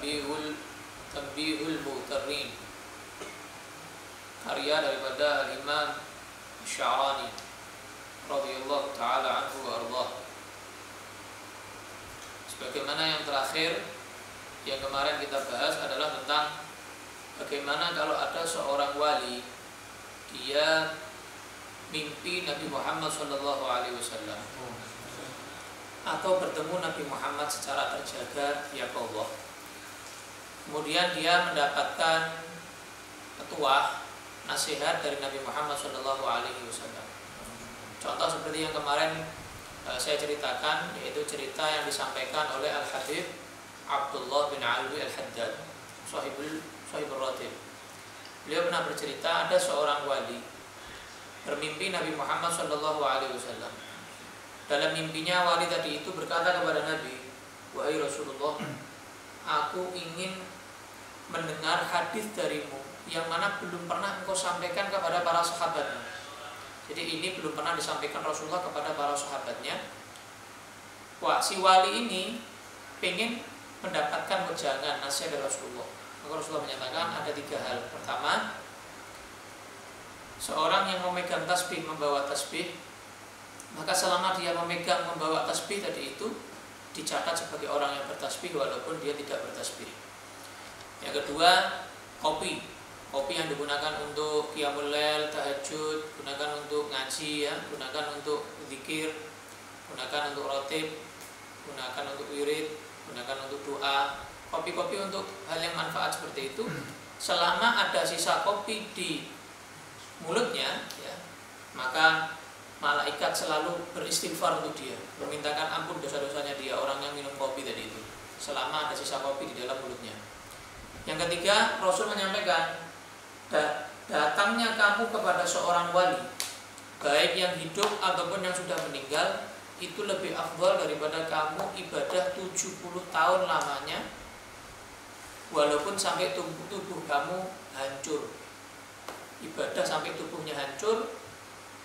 Tanbihul Mu'tarrin, karya daripada Al-Imam Sya'rani radhiyallahu taala anhu wa ardhah. Sebagaimana yang terakhir yang kemarin kita bahas adalah tentang bagaimana kalau ada seorang wali dia mimpi Nabi Muhammad SAW atau bertemu Nabi Muhammad secara terjaga ya Allah. Kemudian dia mendapatkan petuah, nasihat dari Nabi Muhammad SAW. Contoh seperti yang kemarin saya ceritakan, yaitu cerita yang disampaikan oleh Al-Habib Abdullah bin Alwi Al-Haddad, Sahibul Ratib. Beliau pernah bercerita ada seorang wali bermimpi Nabi Muhammad SAW. Dalam mimpinya wali tadi itu berkata kepada Nabi, "Wahai Rasulullah, aku ingin mendengar hadis darimu yang mana belum pernah engkau sampaikan kepada para sahabatmu." Jadi ini belum pernah disampaikan Rasulullah kepada para sahabatnya. Wah, si wali ini ingin mendapatkan wejangan nasihat dari Rasulullah. Maka Rasulullah menyatakan ada 3 hal. Pertama, seorang yang memegang tasbih, membawa tasbih, maka selama dia memegang membawa tasbih tadi itu dicatat sebagai orang yang bertasbih walaupun dia tidak bertasbih. Yang kedua, kopi yang digunakan untuk qiyamul lail, tahajud, gunakan untuk ngaji ya, gunakan untuk zikir, gunakan untuk rotib, gunakan untuk wirid, gunakan untuk doa. Kopi-kopi untuk hal yang manfaat seperti itu. Selama ada sisa kopi di mulutnya ya, maka malaikat selalu beristighfar untuk dia, memintakan ampun dosa-dosanya dia, orang yang minum kopi tadi itu, selama ada sisa kopi di dalam mulutnya. Yang ketiga, Rasul menyampaikan, datangnya kamu kepada seorang wali, baik yang hidup ataupun yang sudah meninggal, itu lebih afdal daripada kamu ibadah 70 tahun lamanya, walaupun sampai tubuh kamu hancur. Ibadah sampai tubuhnya hancur,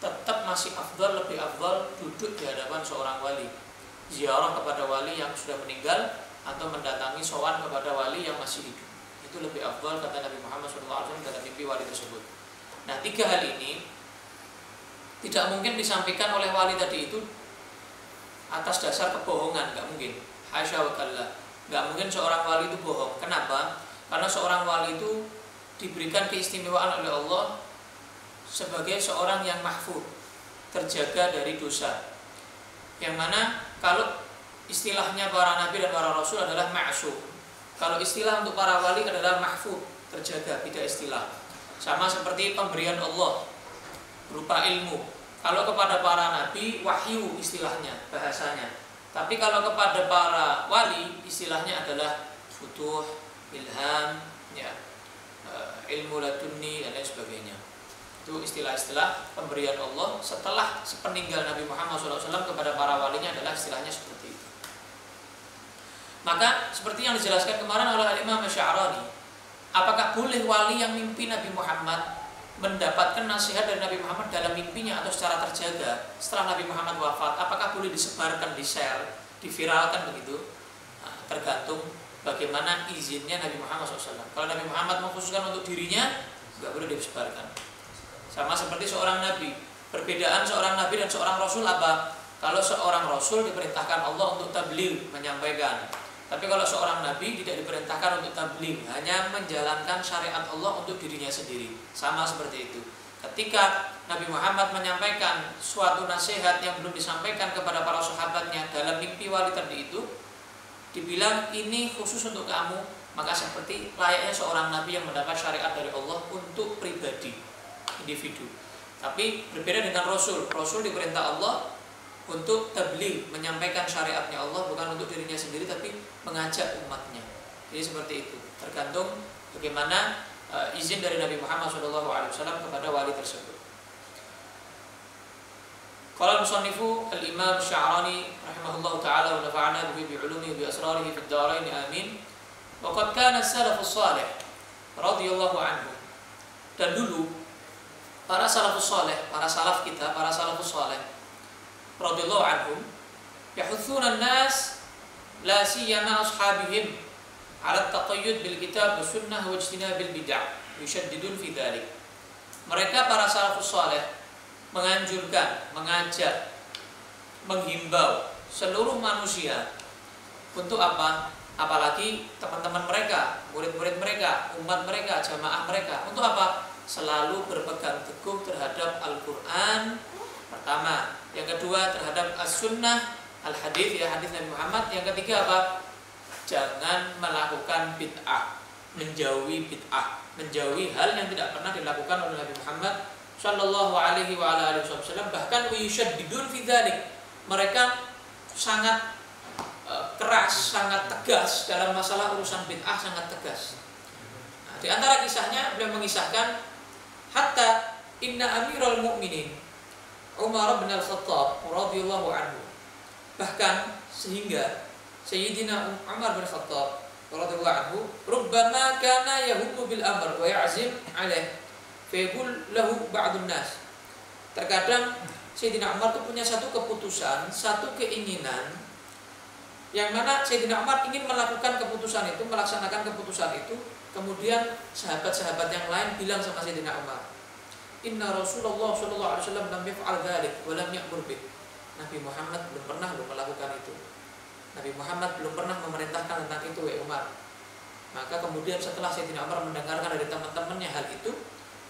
tetap masih afdal, lebih afdal duduk di hadapan seorang wali, ziarah kepada wali yang sudah meninggal, atau mendatangi sowan kepada wali yang masih hidup. Itu lebih afdal, kata Nabi Muhammad SAW dalam mimpi wali tersebut. Nah, 3 hal ini tidak mungkin disampaikan oleh wali tadi itu atas dasar kebohongan, nggak mungkin. Hasya wa kalla, nggak mungkin seorang wali itu bohong. Kenapa? Karena seorang wali itu diberikan keistimewaan oleh Allah sebagai seorang yang mahfuz, terjaga dari dosa. Yang mana kalau istilahnya para nabi dan para rasul adalah ma'sum. Kalau istilah untuk para wali adalah mahfuz, terjaga, beda istilah. Sama seperti pemberian Allah berupa ilmu. Kalau kepada para nabi wahyu istilahnya, bahasanya. Tapi kalau kepada para wali istilahnya adalah futuh, ilham, ya, ilmu ladunni dan lain sebagainya. Itu istilah-istilah pemberian Allah setelah sepeninggal Nabi Muhammad SAW kepada para walinya adalah istilahnya seperti itu. Maka seperti yang dijelaskan kemarin oleh Al-Imam Sya'rani, apakah boleh wali yang mimpi Nabi Muhammad mendapatkan nasihat dari Nabi Muhammad dalam mimpinya atau secara terjaga setelah Nabi Muhammad wafat? Apakah boleh disebarkan, di-share, diviralkan begitu? Nah, tergantung bagaimana izinnya Nabi Muhammad SAW. Kalau Nabi Muhammad mengkhususkan untuk dirinya, nggak boleh disebarkan. Sama seperti seorang nabi. Perbedaan seorang nabi dan seorang rasul apa? Kalau seorang rasul diperintahkan Allah untuk tabligh, menyampaikan. Tapi kalau seorang nabi tidak diperintahkan untuk tabligh, hanya menjalankan syariat Allah untuk dirinya sendiri. Sama seperti itu. Ketika Nabi Muhammad menyampaikan suatu nasihat yang belum disampaikan kepada para sahabatnya dalam mimpi wali tadi itu, dibilang ini khusus untuk kamu, maka seperti layaknya seorang nabi yang mendapat syariat dari Allah untuk pribadi, individu. Tapi berbeda dengan Rasul. Rasul diperintah Allah untuk tabligh, menyampaikan syariatnya Allah, bukan untuk dirinya sendiri tapi mengajak umatnya. Jadi seperti itu, tergantung bagaimana izin dari Nabi Muhammad SAW kepada wali tersebut. Qala al-musannifu al-Imam Sya'rani rahimahullah ta'ala wa nafa'ana bihi bi'ulumihi bi asrarihi fid dharain amin. Wa qad kana as-salafus salih radhiyallahu anhum. Dan dulu para salafus salih, para salaf kita, para salafus salih radhiyallahu anhum yahuthuna an-nas la siyama ashabihim ala taqayyud bil kitab wa sunnah wa ijtinabil bid'ah yushaddidun fi dzalik. Mereka para salafus saleh menganjurkan, mengajak, menghimbau seluruh manusia untuk apa? Apalagi teman-teman mereka, murid-murid mereka, umat mereka, jamaah mereka, untuk apa? Selalu berpegang teguh terhadap Al-Quran pertama, yang kedua terhadap as-sunnah, al-hadis, ya hadis Nabi Muhammad, yang ketiga apa? Jangan melakukan bid'ah, menjauhi bid'ah, menjauhi hal yang tidak pernah dilakukan oleh Nabi Muhammad Shallallahu Alaihi Wasallam. Bahkan yushaddidun fi dzalik, mereka sangat keras, sangat tegas dalam masalah urusan bid'ah, sangat tegas. Nah, di antara kisahnya beliau mengisahkan, hatta inna amirul mu'minin Umar bin Al-Khattab radhiyallahu anhu, bahkan sehingga Sayyidina Umar bin Khattab radhiyallahu anhu rubbama kana yahummu bil amr wa ya'zim alaih fa yaqul lahu ba'dun nas. Terkadang Sayyidina Umar itu punya satu keputusan, satu keinginan, yang mana Sayyidina Umar ingin melakukan keputusan itu, melaksanakan keputusan itu. Kemudian sahabat-sahabat yang lain bilang sama Sayyidina Umar, Inna Rasulullah sallallahu alaihi wasallam lam yaf'al dzalik wa lam ya'mur bih. Nabi Muhammad belum pernah melakukan itu. Nabi Muhammad belum pernah memerintahkan tentang itu, ya Umar. Maka kemudian setelah Sayyidina Umar mendengarkan dari teman-temannya hal itu,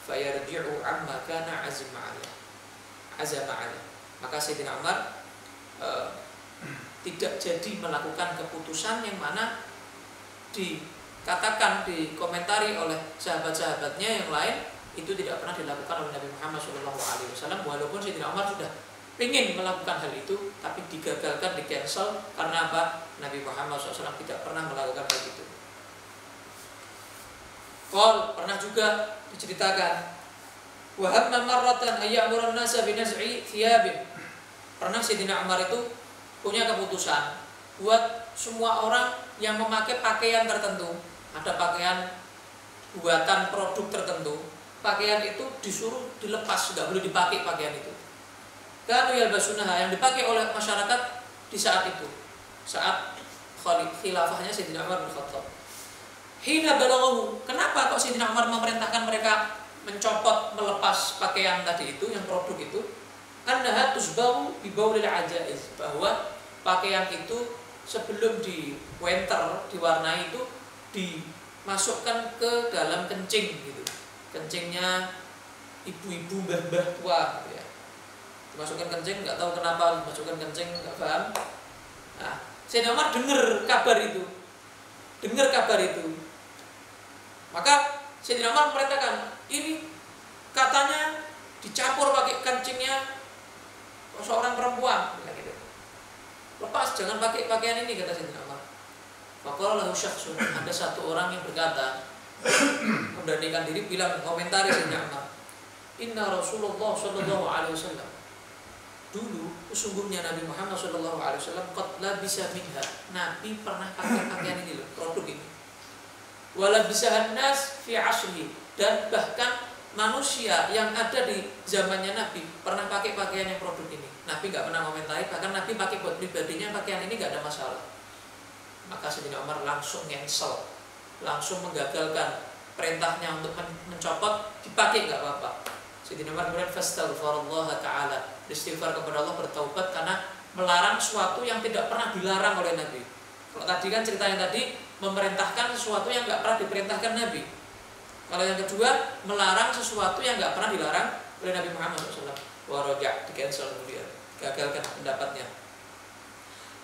fayarji'u amma kana azma 'alaihi. Maka Sayyidina Umar tidak jadi melakukan keputusan yang mana dikatakan, dikomentari oleh sahabat-sahabatnya yang lain, itu tidak pernah dilakukan oleh Nabi Muhammad SAW. Walaupun Sayyidina Umar sudah ingin melakukan hal itu, tapi digagalkan, di-cancel. Karena apa? Nabi Muhammad SAW tidak pernah melakukan hal itu. Qal, pernah juga diceritakan, wa hamma marratan ayyamurun nasa bi naz'i thiyabin. Pernah Sayyidina Umar itu punya keputusan buat semua orang yang memakai pakaian tertentu, ada pakaian buatan produk tertentu, pakaian itu disuruh dilepas, tidak boleh dipakai pakaian itu. Kanu yalbasunaha, yang dipakai oleh masyarakat di saat itu, saat khilafahnya Sayyidina Umar bin Khattab. Hina balaghahu, kenapa kok Sayyidina Umar memerintahkan mereka mencopot, melepas pakaian tadi itu, yang produk itu? Annaha tusbahu bi baulil ajaiz, bahwa pakaian itu sebelum diwenter, diwarnai itu dimasukkan ke dalam kencing gitu. Kencingnya ibu-ibu, mbah-mbah tua gitu ya. Dimasukkan kencing, nggak tahu kenapa dimasukkan kencing, nggak paham. Nah, Sayyidina Umar dengar kabar itu. Maka Sayyidina Umar memerintahkan, ini katanya dicampur pakai kencingnya seorang perempuan, gitu. Lepas, jangan pakai pakaian ini, kata Sayyidina Umar. Faqala lahu syakhsun, ada satu orang yang berkata, memberanikan diri, bilang, komentari Sayyidina Umar, Inna Rasulullah sallallahu alaihi wasallam, dulu sesungguhnya Nabi Muhammad sallallahu alaihi wasallam qad labisa minha, Nabi pernah pakai pakaian ini loh, produk ini. Wala bisahan nas fi asrihi, dan bahkan manusia yang ada di zamannya Nabi pernah pakai pakaian yang produk ini. Nabi nggak pernah komentari, bahkan Nabi pakai buat pribadinya, pakaian ini nggak ada masalah. Maka Sayyidina Umar langsung cancel, langsung menggagalkan perintahnya untuk mencopot, dipakai nggak apa-apa. Sayyidina Umar kemudian fastaghfirullah ta'ala, beristighfar kepada Allah, bertaubat karena melarang sesuatu yang tidak pernah dilarang oleh Nabi. Kalau tadi kan ceritanya tadi memerintahkan sesuatu yang nggak pernah diperintahkan Nabi. Kalau yang kedua, melarang sesuatu yang nggak pernah dilarang oleh Nabi Muhammad SAW. Waraja, di-cancel kemudian, gagalkan pendapatnya.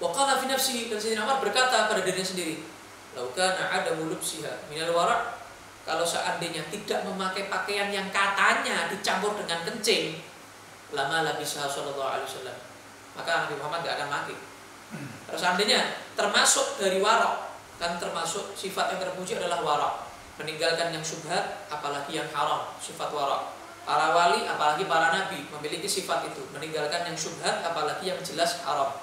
Wa qala fi nafsihi, dan Sayyidina Umar berkata pada dirinya sendiri, "Lau kana adamu lubsiha minal wara'," kalau seandainya tidak memakai pakaian yang katanya dicampur dengan kencing, lama labisha sallallahu alaihi wasallam, maka Nabi Muhammad nggak akan pakai. Kalau seandainya termasuk dari wara', kan termasuk sifat yang terpuji adalah wara', meninggalkan yang syubhat, apalagi yang haram, sifat wara'. Para wali, apalagi para nabi, memiliki sifat itu, meninggalkan yang syubhat, apalagi yang jelas haram.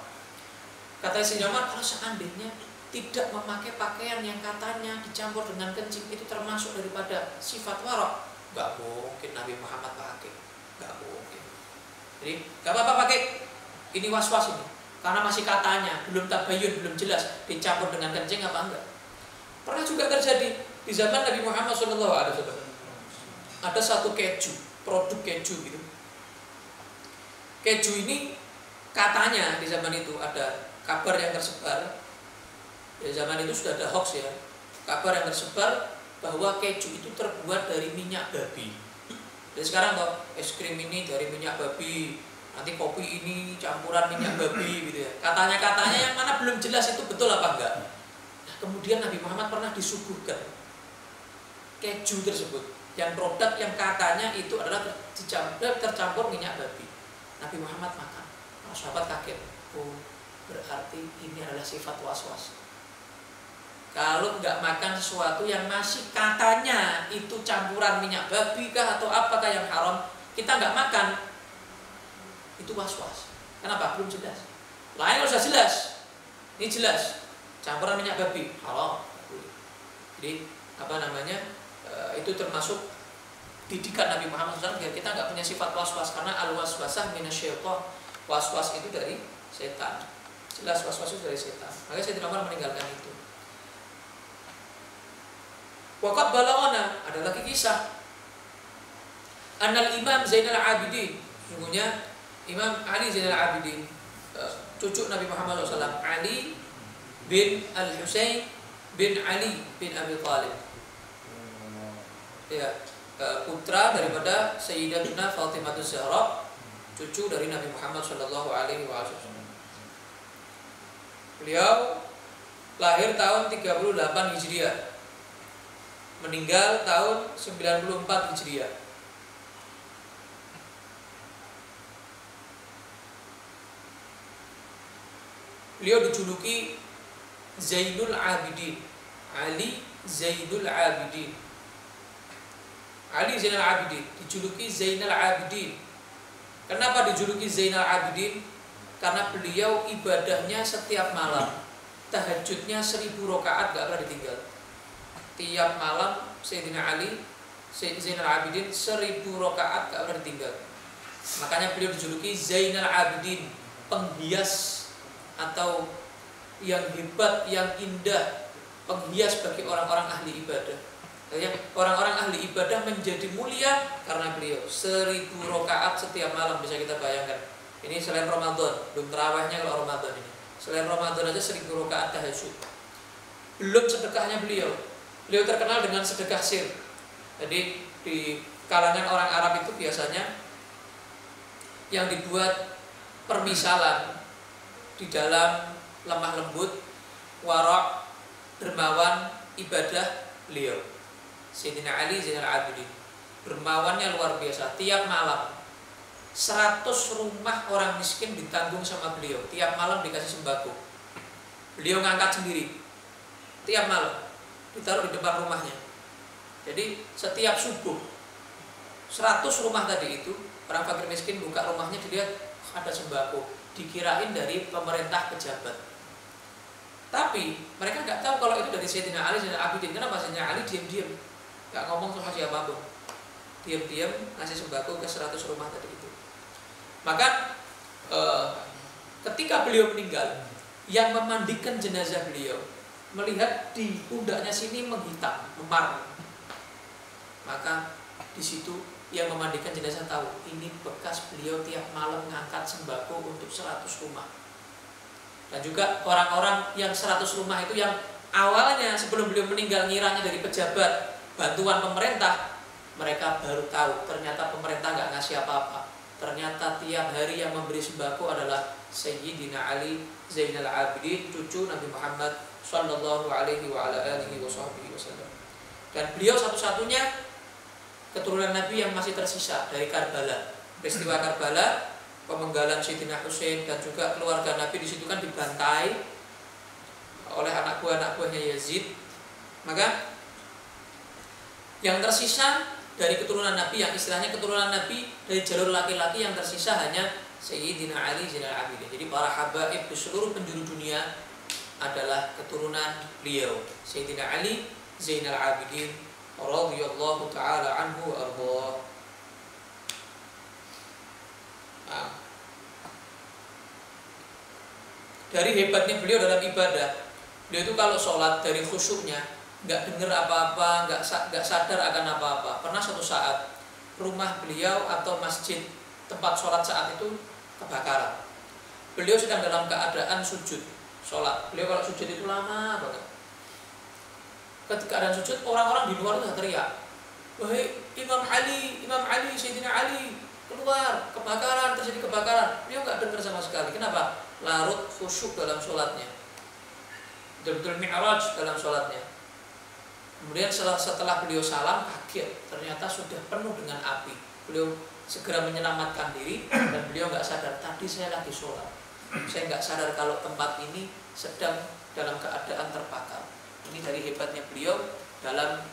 Kata Sayyidina Umar, kalau seandainya tidak memakai pakaian yang katanya dicampur dengan kencing, itu termasuk daripada sifat wara', nggak mungkin Nabi Muhammad pakai, nggak mungkin. Jadi nggak apa-apa pakai, ini was-was ini, karena masih katanya, belum tabayun, belum jelas dicampur dengan kencing apa enggak. Pernah juga terjadi di zaman Nabi Muhammad SAW. Ada satu keju, produk keju gitu. Keju ini katanya di zaman itu ada kabar yang tersebar. Di zaman itu sudah ada hoax ya. Kabar yang tersebar bahwa keju itu terbuat dari minyak babi. Jadi sekarang toh es krim ini dari minyak babi, nanti kopi ini campuran minyak babi gitu ya. Katanya yang mana belum jelas itu betul apa enggak. Nah, kemudian Nabi Muhammad pernah disuguhkan keju tersebut, yang produk yang katanya itu adalah tercampur minyak babi. Nabi Muhammad makan. Para sahabat kaget. Oh, berarti ini adalah sifat was-was. Kalau nggak makan sesuatu yang masih katanya itu campuran minyak babi kah atau apakah yang haram, kita nggak makan, itu was-was. Kenapa? Belum jelas. Lain harus jelas. Ini jelas. Campuran minyak babi haram. Jadi itu termasuk didikan Nabi Muhammad SAW biar kita nggak punya sifat was-was, karena al-waswasah minasyaitan. Was-was itu dari setan. Jelas was-was itu dari setan. Maka Sayyidina Umar meninggalkan itu. Waqad balaghana, ada lagi kisah. Annal Imam Zainal Abidin, sungguhnya Imam Ali Zainal Abidin, cucu Nabi Muhammad SAW, Ali bin Al-Husain bin Ali bin Abi Thalib. Ya, putra daripada Sayyidatuna Fatimah Az-Zahra, cucu dari Nabi Muhammad SAW. Beliau lahir tahun 38 Hijriah, meninggal tahun 94 Hijriah. Beliau dijuluki Zainul Abidin, Ali Zainul Abidin. Ali Zainal Abidin dijuluki Zainal Abidin. Kenapa dijuluki Zainal Abidin? Karena beliau ibadahnya setiap malam, tahajudnya 1000 rakaat gak pernah ditinggal. Tiap malam Sayyidina Ali Zainal Abidin 1000 rakaat gak pernah ditinggal. Makanya beliau dijuluki Zainal Abidin, penghias atau yang hebat, yang indah, penghias bagi orang-orang ahli ibadah. Orang-orang ahli ibadah menjadi mulia karena beliau 1000 rakaat setiap malam. Bisa kita bayangkan. Ini selain Ramadan, belum terawihnya kalau Ramadan ini. Selain Ramadan aja 1000 rakaat tahajud. Belum sedekahnya beliau. Beliau terkenal dengan sedekah sir. Jadi di kalangan orang Arab itu biasanya yang dibuat permisalan di dalam lemah lembut, warak, dermawan, ibadah beliau. Sayyidina Ali Zainal Abidin, dermawannya luar biasa. Tiap malam 100 rumah orang miskin ditanggung sama beliau. Tiap malam dikasih sembako. Beliau ngangkat sendiri. Tiap malam ditaruh di depan rumahnya. Jadi setiap subuh 100 rumah tadi itu, orang fakir miskin buka rumahnya, dilihat ada sembako, dikirain dari pemerintah pejabat. Tapi mereka nggak tahu kalau itu dari Sayyidina Ali Zainal Abidin. Kenapa? Sayyidina Ali diam-diam, nggak ngomong sama siapapun, diam-diam ngasih sembako ke 100 rumah tadi itu. Maka ketika beliau meninggal, yang memandikan jenazah beliau melihat di pundaknya sini menghitam, memar. Maka di situ yang memandikan jenazah tahu ini bekas beliau tiap malam ngangkat sembako untuk 100 rumah. Dan juga orang-orang yang 100 rumah itu yang awalnya sebelum beliau meninggal ngiranya dari pejabat, bantuan pemerintah, mereka baru tahu ternyata pemerintah nggak ngasih apa-apa. Ternyata tiap hari yang memberi sembako adalah Sayyidina Ali Zainal Abidin, cucu Nabi Muhammad sallallahu alaihi wa ala alihi wasallam. Dan beliau satu-satunya keturunan Nabi yang masih tersisa dari Karbala. Peristiwa Karbala, pemenggalan Sayyidina Husain dan juga keluarga Nabi di situ kan dibantai oleh anak buahnya Yazid. Maka yang tersisa dari keturunan Nabi, yang istilahnya keturunan Nabi dari jalur laki-laki, yang tersisa hanya Sayyidina Ali Zainal Abidin. Jadi para habaib di seluruh penjuru dunia adalah keturunan beliau, Sayyidina Ali Zainal Abidin radhiyallahu taala anhu arda. Dari hebatnya beliau dalam ibadah, beliau itu kalau sholat dari khusyuknya nggak dengar apa-apa, nggak sadar akan apa-apa. Pernah suatu saat rumah beliau atau masjid tempat sholat saat itu kebakaran. Beliau sedang dalam keadaan sujud sholat. Beliau kalau sujud itu lama banget. Ketika keadaan sujud, orang-orang di luar itu teriak, "Wahai Imam Ali, Sayyidina Ali, keluar, kebakaran, terjadi kebakaran." Beliau nggak dengar sama sekali. Kenapa? Larut khusyuk dalam sholatnya, betul-betul mi'raj dalam sholatnya. Kemudian setelah beliau salam, kaget, ternyata sudah penuh dengan api. Beliau segera menyelamatkan diri dan beliau nggak sadar, tadi saya lagi sholat, saya nggak sadar kalau tempat ini sedang dalam keadaan terbakar. Ini dari hebatnya beliau dalam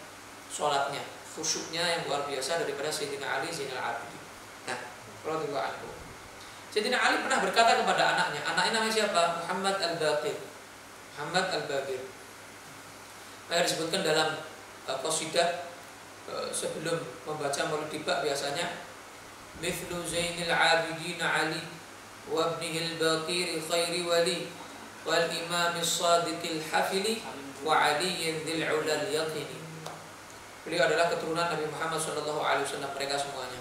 sholatnya, khusyuknya yang luar biasa daripada Sayyidina Ali Zainal Abidin. Nah, radhiyallahu anhu. Sayyidina Ali pernah berkata kepada anaknya namanya siapa? Muhammad Al-Baqir. Maka disebutkan dalam qasidah sebelum membaca Maulid Tiba biasanya, mithlu Zainil Abidin Ali wa ibnihi al-Baqir khairi wali wal imam as-sadiqil hafili wa aliyin dzil ulal yaqini. Beliau adalah keturunan Nabi Muhammad SAW, mereka semuanya.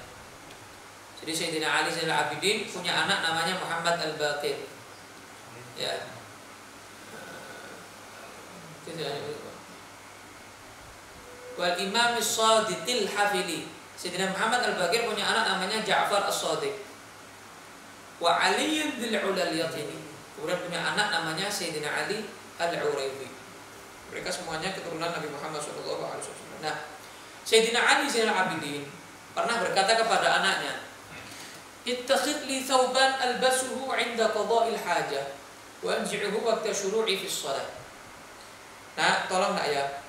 Jadi Sayyidina Ali Zainal Abidin punya anak namanya Muhammad Al-Baqir. Ya. Wal imam as-sadiqil hafili. Sayyidina Muhammad Al-Baqir punya anak namanya Ja'far as-Sadiq. Wa aliyin dzil ulal yaqini. Kemudian punya anak namanya Sayyidina Ali Al-Uraidi. Mereka semuanya keturunan Nabi Muhammad SAW. Nah, Sayyidina Ali Zainal Abidin pernah berkata kepada anaknya, "Ittakhidh li thawban albasuhu 'inda qada'il hajah wa anzi'uhu waqta syuru'i fi shalah." Nah, tolong nak ya,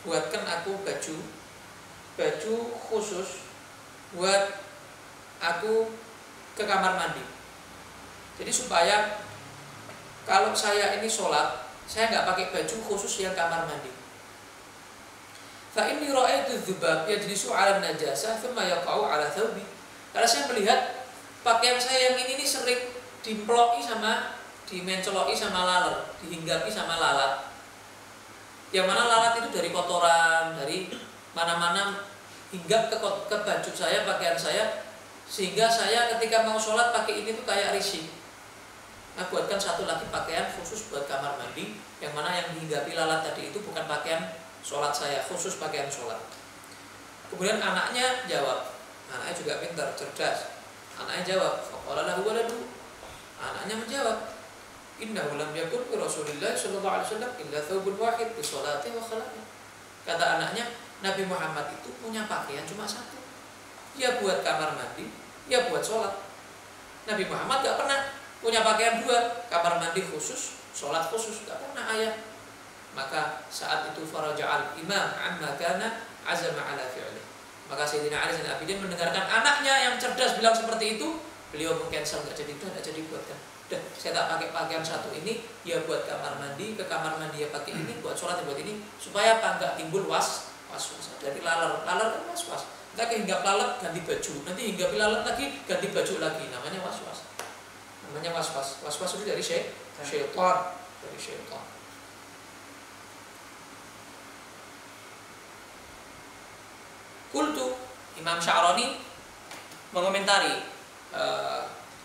buatkan aku baju khusus buat aku ke kamar mandi. Jadi supaya kalau saya ini sholat, saya nggak pakai baju khusus yang kamar mandi. Fa inni ra'aitu dzubab yajlisu 'ala najasah thumma yaqa'u 'ala thawbi. Karena saya melihat pakaian saya yang ini sering dimencoloki sama lalat, dihinggapi sama lalat. Yang mana lalat itu dari kotoran, dari mana-mana hinggap ke baju saya, pakaian saya, sehingga saya ketika mau sholat pakai ini tuh kayak risih. Nah, buatkan satu lagi pakaian khusus buat kamar mandi, yang mana yang dihinggapi lalat tadi itu bukan pakaian sholat saya, khusus pakaian sholat. Kemudian anaknya jawab, anaknya juga pintar, cerdas. Anaknya jawab, faqala lahu waladu. Anaknya menjawab, innahu lam yakun bi Rasulillah sallallahu alaihi wasallam illa thawbun wahid bi sholati wa khalaqi. Kata anaknya, Nabi Muhammad itu punya pakaian cuma satu, ya buat kamar mandi, ya buat sholat. Nabi Muhammad gak pernah punya pakaian dua, kamar mandi khusus, sholat khusus, gak pernah ayah. Maka saat itu faraja'al imam amma kana azama ala fi'li. Maka Sayyidina Ali Zainal Abidin mendengarkan anaknya yang cerdas bilang seperti itu, beliau meng-cancel, gak jadi buatkan. Udah, saya tak pakai pakaian satu ini, ya buat kamar mandi, ke kamar mandi ya pakai ini, buat sholat ya buat ini, supaya apa? Nggak timbul was-was dari lalat kan was-was. Kita hinggap lalat ganti baju, nanti hinggap lalat lagi ganti baju lagi, namanya was-was. Was-was itu dari syaitan, Qultu, Imam Sya'rani mengomentari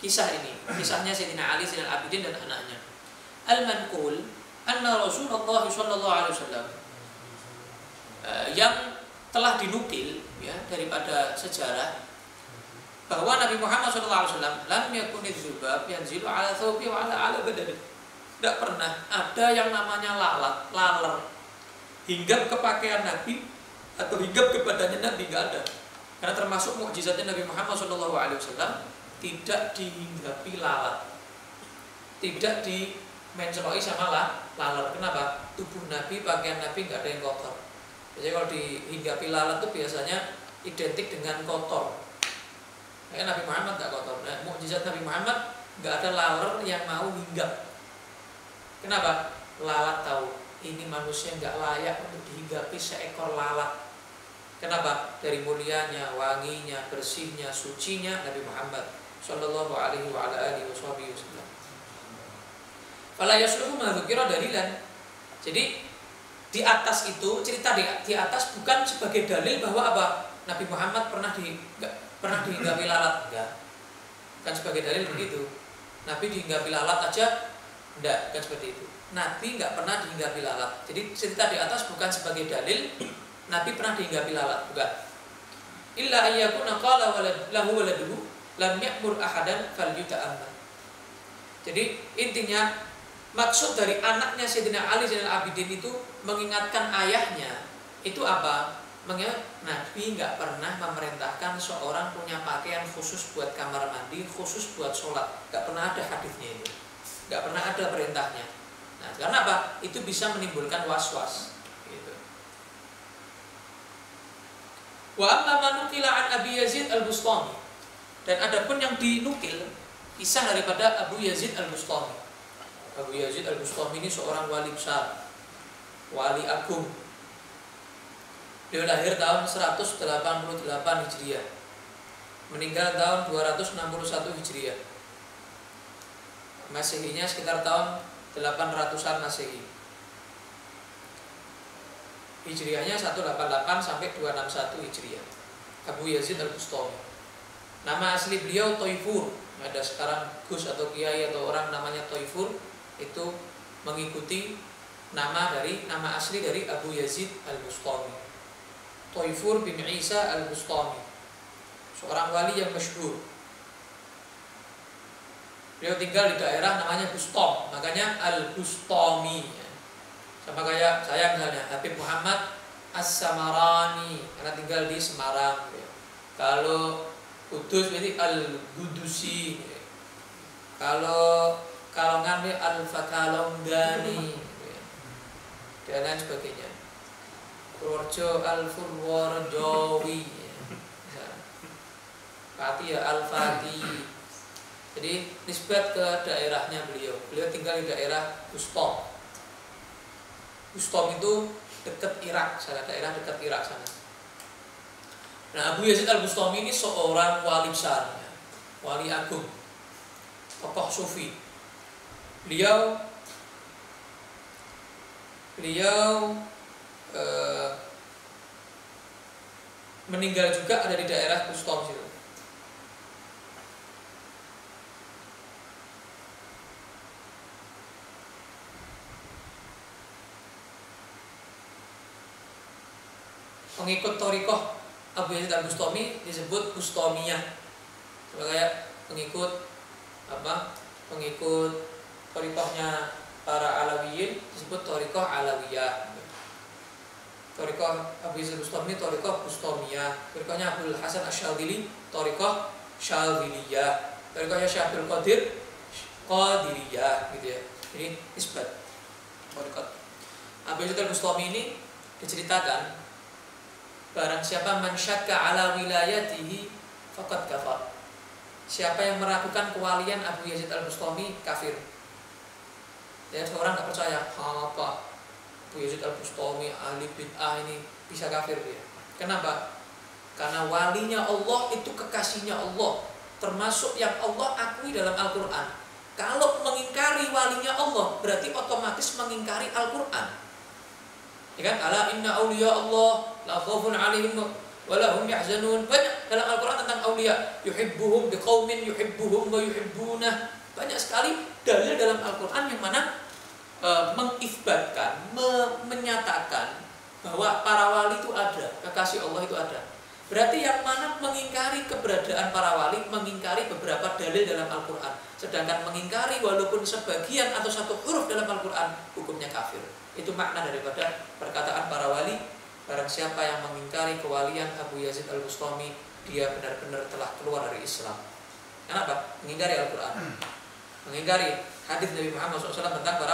kisah ini, kisahnya Sayyidina Ali Zainal Abidin dan anaknya. Al-manqul anna Rasulullah sallallahu alaihi wasallam, yang telah dinukil ya daripada sejarah, bahwa Nabi Muhammad sallallahu alaihi wasallam lam yakuniz dzubab yanzilu ala thawbi wa ala badani. Tidak pernah ada yang namanya laler hinggap ke pakaian Nabi atau hinggap ke badannya Nabi, enggak ada. Karena termasuk mukjizatnya Nabi Muhammad sallallahu alaihi wasallam tidak dihinggapi lalat, tidak dimencoloki sama lalat. Kenapa? Tubuh Nabi, pakaian Nabi nggak ada yang kotor. Jadi kalau dihinggapi lalat itu biasanya identik dengan kotor. Nabi Muhammad nggak kotor. Nah, mukjizat Nabi Muhammad nggak ada lalat yang mau hinggap. Kenapa? Lalat tahu ini manusia nggak layak untuk dihinggapi seekor lalat. Kenapa? Dari mulianya, wanginya, bersihnya, sucinya Nabi Muhammad sallallahu alaihi wa ala alihi wasallam. Fala yasluhu ma dzukira dalilan. Jadi di atas itu, cerita di atas bukan sebagai dalil bahwa apa? Nabi Muhammad pernah dihinggapi lalat, enggak. Bukan sebagai dalil begitu. Nabi dihinggapi lalat aja enggak, bukan seperti itu. Nabi enggak pernah dihinggapi lalat. Jadi cerita di atas bukan sebagai dalil Nabi pernah dihinggapi lalat, bukan. Illa ayyakuna qala lahu waladuhu lam ya'mur ahadan falyuta'ammal. Jadi intinya maksud dari anaknya Sayyidina Ali Zainal Abidin itu mengingatkan ayahnya itu apa? Nabi nggak pernah memerintahkan seorang punya pakaian khusus buat kamar mandi, khusus buat sholat. Nggak pernah ada hadisnya itu, nggak pernah ada perintahnya. Nah, karena apa? Itu bisa menimbulkan was-was. Gitu. Wa amma manukila an Abi Yazid al-Bustami, dan adapun yang dinukil kisah daripada Abu Yazid al-Bustami. Abu Yazid al-Bustami ini seorang wali besar, wali agung. Dia lahir tahun 188 Hijriah, meninggal tahun 261 Hijriah. Masehinya sekitar tahun 800-an Masehi. Hijriahnya 188 sampai 261 Hijriah. Abu Yazid al-Bustami. Nama asli beliau Toifur. Ada sekarang Gus atau Kiai atau orang namanya Toifur, itu mengikuti nama asli dari Abu Yazid al-Bustami. Toifur bin Isa al-Bustami, seorang wali yang masyhur. Beliau tinggal di daerah namanya Bustom, makanya al-Bustami. Sama kayak saya misalnya, Habib Muhammad As-Samarani, karena tinggal di Semarang. Kalau Kudus berarti al-Gudusi. Kalau Kalongan berarti al-Fakalonggani, dan lain sebagainya. Purworejo al-Purworejowi, Pati ya al-Fati. Jadi nisbat ke daerahnya beliau. Beliau tinggal di daerah Bustom. Bustom itu dekat Irak, daerah dekat Irak sana. Nah, Abu Yazid al-Bustami ini seorang wali besar, wali agung, tokoh sufi. Beliau meninggal juga ada di daerah Bustom situ. Pengikut Thariqah Abu Yazid al-Bustami disebut Bustomiyah. Kayak pengikut Thariqahnya para Alawiyin disebut Thariqah Alawiyah. Thariqah Abu Yazid al-Bustami Thariqah Bustomiyah. Thariqahnya Abdul Hasan Asy-Syadzili Thariqah Syadziliyah. Thariqahnya Syekh Abdul Qadir Qadiriyah, gitu ya. Ini nisbat Thariqah. Abu Yazid al-Bustami ini diceritakan, barang siapa man syakka ala wilayatihi faqad kafar. Siapa yang meragukan kewalian Abu Yazid al-Bustami kafir. Ya, orang enggak percaya, apa Abu Yazid al-Bustami ahli bid'ah ini bisa kafir dia. Kenapa? Karena walinya Allah itu kekasihnya Allah, termasuk yang Allah akui dalam Al-Qur'an. Kalau mengingkari walinya Allah berarti otomatis mengingkari Al-Qur'an. Ya kan? Ala inna awliya Allah la khaufun 'alaihim wa la hum yahzanun. Banyak dalam Al-Qur'an tentang aulia, yuhibbuhum biqaumin yuhibbuhum wa yuhibbunah. Banyak sekali dalil dalam Al-Qur'an yang mana mengifbatkan, menyatakan bahwa para wali itu ada, kekasih Allah itu ada. Berarti yang mana mengingkari keberadaan para wali, mengingkari beberapa dalil dalam Al-Qur'an. Sedangkan mengingkari walaupun sebagian atau satu huruf dalam Al-Qur'an, hukumnya kafir. Itu makna daripada perkataan para wali. Barang siapa yang mengingkari kewalian Abu Yazid al-Bustami, dia benar-benar telah keluar dari Islam. Kenapa? Mengingkari Al-Quran, mengingkari hadis Nabi Muhammad SAW tentang para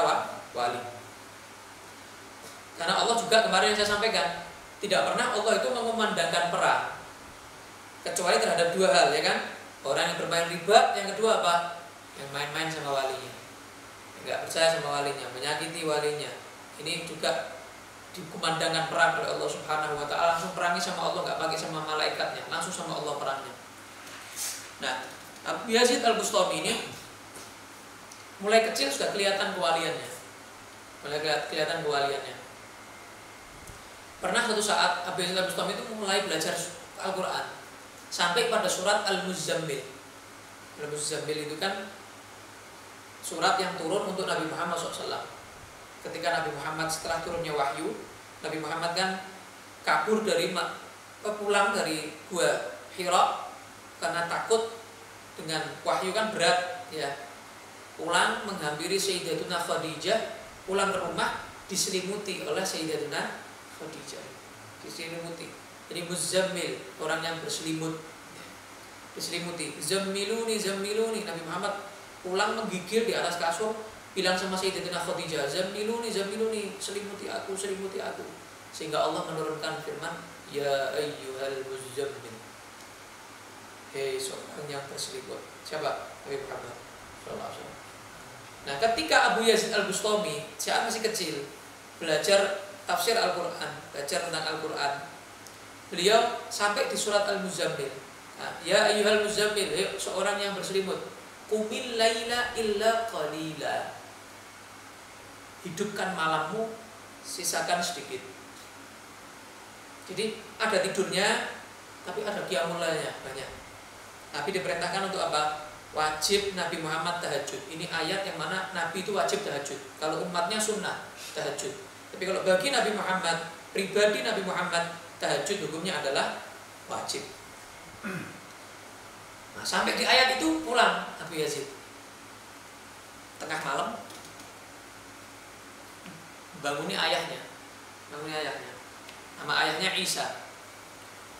wali. Karena Allah juga kemarin yang saya sampaikan, tidak pernah Allah itu mengumandangkan perang kecuali terhadap dua hal, ya kan? Orang yang bermain riba, yang kedua apa? Yang main-main sama walinya, nggak percaya sama walinya, menyakiti walinya. Ini juga dikumandangkan perang oleh Allah Subhanahu wa ta'ala. Langsung perangi sama Allah, nggak pakai sama malaikatnya, langsung sama Allah perangnya. Nah, Abu Yazid al-Bustami ini mulai kecil sudah kelihatan kewaliannya. Pernah suatu saat Abu Yazid Al-Bustami itu mulai belajar Al-Quran sampai pada surat Al-Muzammil. Al-Muzammil itu kan surat yang turun untuk Nabi Muhammad SAW. Ketika Nabi Muhammad setelah turunnya wahyu, Nabi Muhammad kan kabur pulang dari gua Hira karena takut dengan wahyu kan berat ya. Pulang menghampiri Sayyidatuna Khadijah, pulang ke rumah diselimuti oleh Sayyidatuna Khadijah. Diselimuti. Jadi muzammil, orang yang berselimut. Diselimuti. Zammiluni, zammiluni. Nabi Muhammad pulang menggigil di atas kasur, bilang sama Sayyidatuna Khadijah, zammiluni, zammiluni, selimuti aku, selimuti aku. Sehingga Allah menurunkan firman, ya ayyuhal muzammil. Hei seorang yang berselimut. Siapa? Nabi Muhammad sallallahu alaihi wasallam. Nah, ketika Abu Yazid Al-Bustami saat masih kecil belajar tafsir Al-Quran, belajar tentang Al-Quran, beliau sampai di surat Al-Muzammil. Nah, ya ayyuhal muzammil, seorang yang berselimut, qumil laila illa qalila. Hidupkan malammu, sisakan sedikit. Jadi ada tidurnya, tapi ada qiyamul lailnya banyak. Nabi diperintahkan untuk apa? Wajib Nabi Muhammad tahajud. Ini ayat yang mana Nabi itu wajib tahajud. Kalau umatnya sunnah tahajud. Tapi kalau bagi Nabi Muhammad, pribadi Nabi Muhammad, tahajud hukumnya adalah wajib. Nah, sampai di ayat itu pulang Abu Yazid. Tengah malam banguni ayahnya. Banguni ayahnya. Nama ayahnya Isa.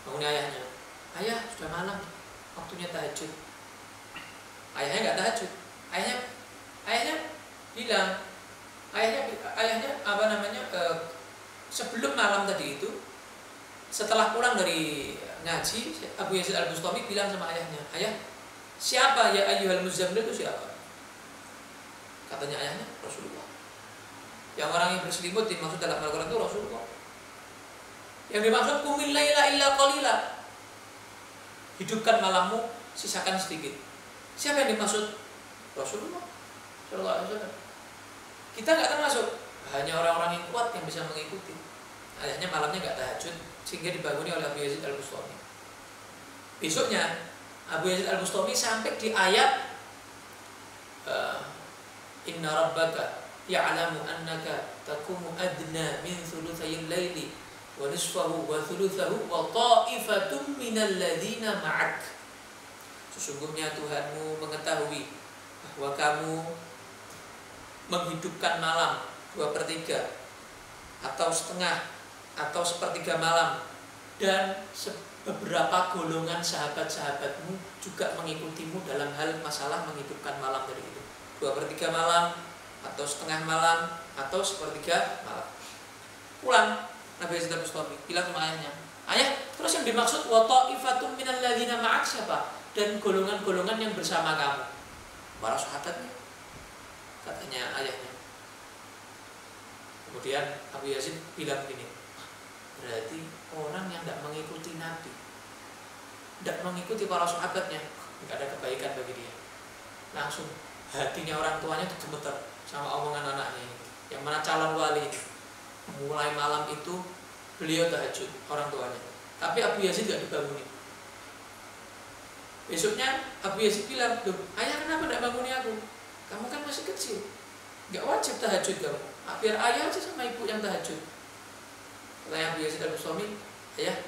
Banguni ayahnya. Ayah, sudah malam, waktunya tahajud. Ayahnya nggak tahajud. Ayahnya bilang, ayahnya apa namanya? Sebelum malam tadi itu, setelah pulang dari ngaji, Abu Yazid Al-Bustami bilang sama ayahnya, ayah, siapa ya ayyuhal muzammil itu siapa? Katanya ayahnya, Rasulullah. Yang orang yang berselimut dimaksud dalam Al-Quran itu Rasulullah. Yang dimaksud qumil laila illa qalila. Hidupkan malammu, sisakan sedikit. Siapa yang dimaksud? Rasulullah sallallahu alaihi wasallam. Kita nggak termasuk, hanya orang-orang yang kuat yang bisa mengikuti. Ayahnya malamnya nggak tahajud, sehingga dibanguni oleh Abu Yazid Al-Bustami. Besoknya Abu Yazid Al-Bustami sampai di ayat Inna rabbaka ya'lamu annaka taqumu adna min thulutsayil laili wa nisfahu wa thulutsahu wa ta'ifatun minal ladzina ma'ak. Sesungguhnya Tuhanmu mengetahui bahwa kamu menghidupkan malam 2/3 atau setengah atau 1/3 malam, dan beberapa golongan sahabat-sahabatmu juga mengikutimu dalam hal masalah menghidupkan malam dari itu. 2/3 malam atau setengah malam atau 1/3 malam. Pulang Nabi Yazid Al-Bustami bilang sama ayahnya, ayah, terus yang dimaksud wa ta'ifatun minal ladzina ma'ak siapa? Dan golongan-golongan yang bersama kamu, para sahabatnya, katanya ayahnya. Kemudian Abu Yazid bilang gini, berarti orang yang tidak mengikuti Nabi, tidak mengikuti para sahabatnya, tidak ada kebaikan bagi dia. Langsung hatinya orang tuanya gemeter sama omongan anaknya ini, yang mana calon wali ini. Mulai malam itu beliau tahajud, orang tuanya, tapi Abu Yazid tidak dibanguni. Besoknya Abu Yazid bilang, loh, ayah kenapa tidak banguni aku? Kamu kan masih kecil, nggak wajib tahajud kamu. Biar ayah aja sama ibu yang tahajud. Kata Abu Yazid Al-Bustami, ayah,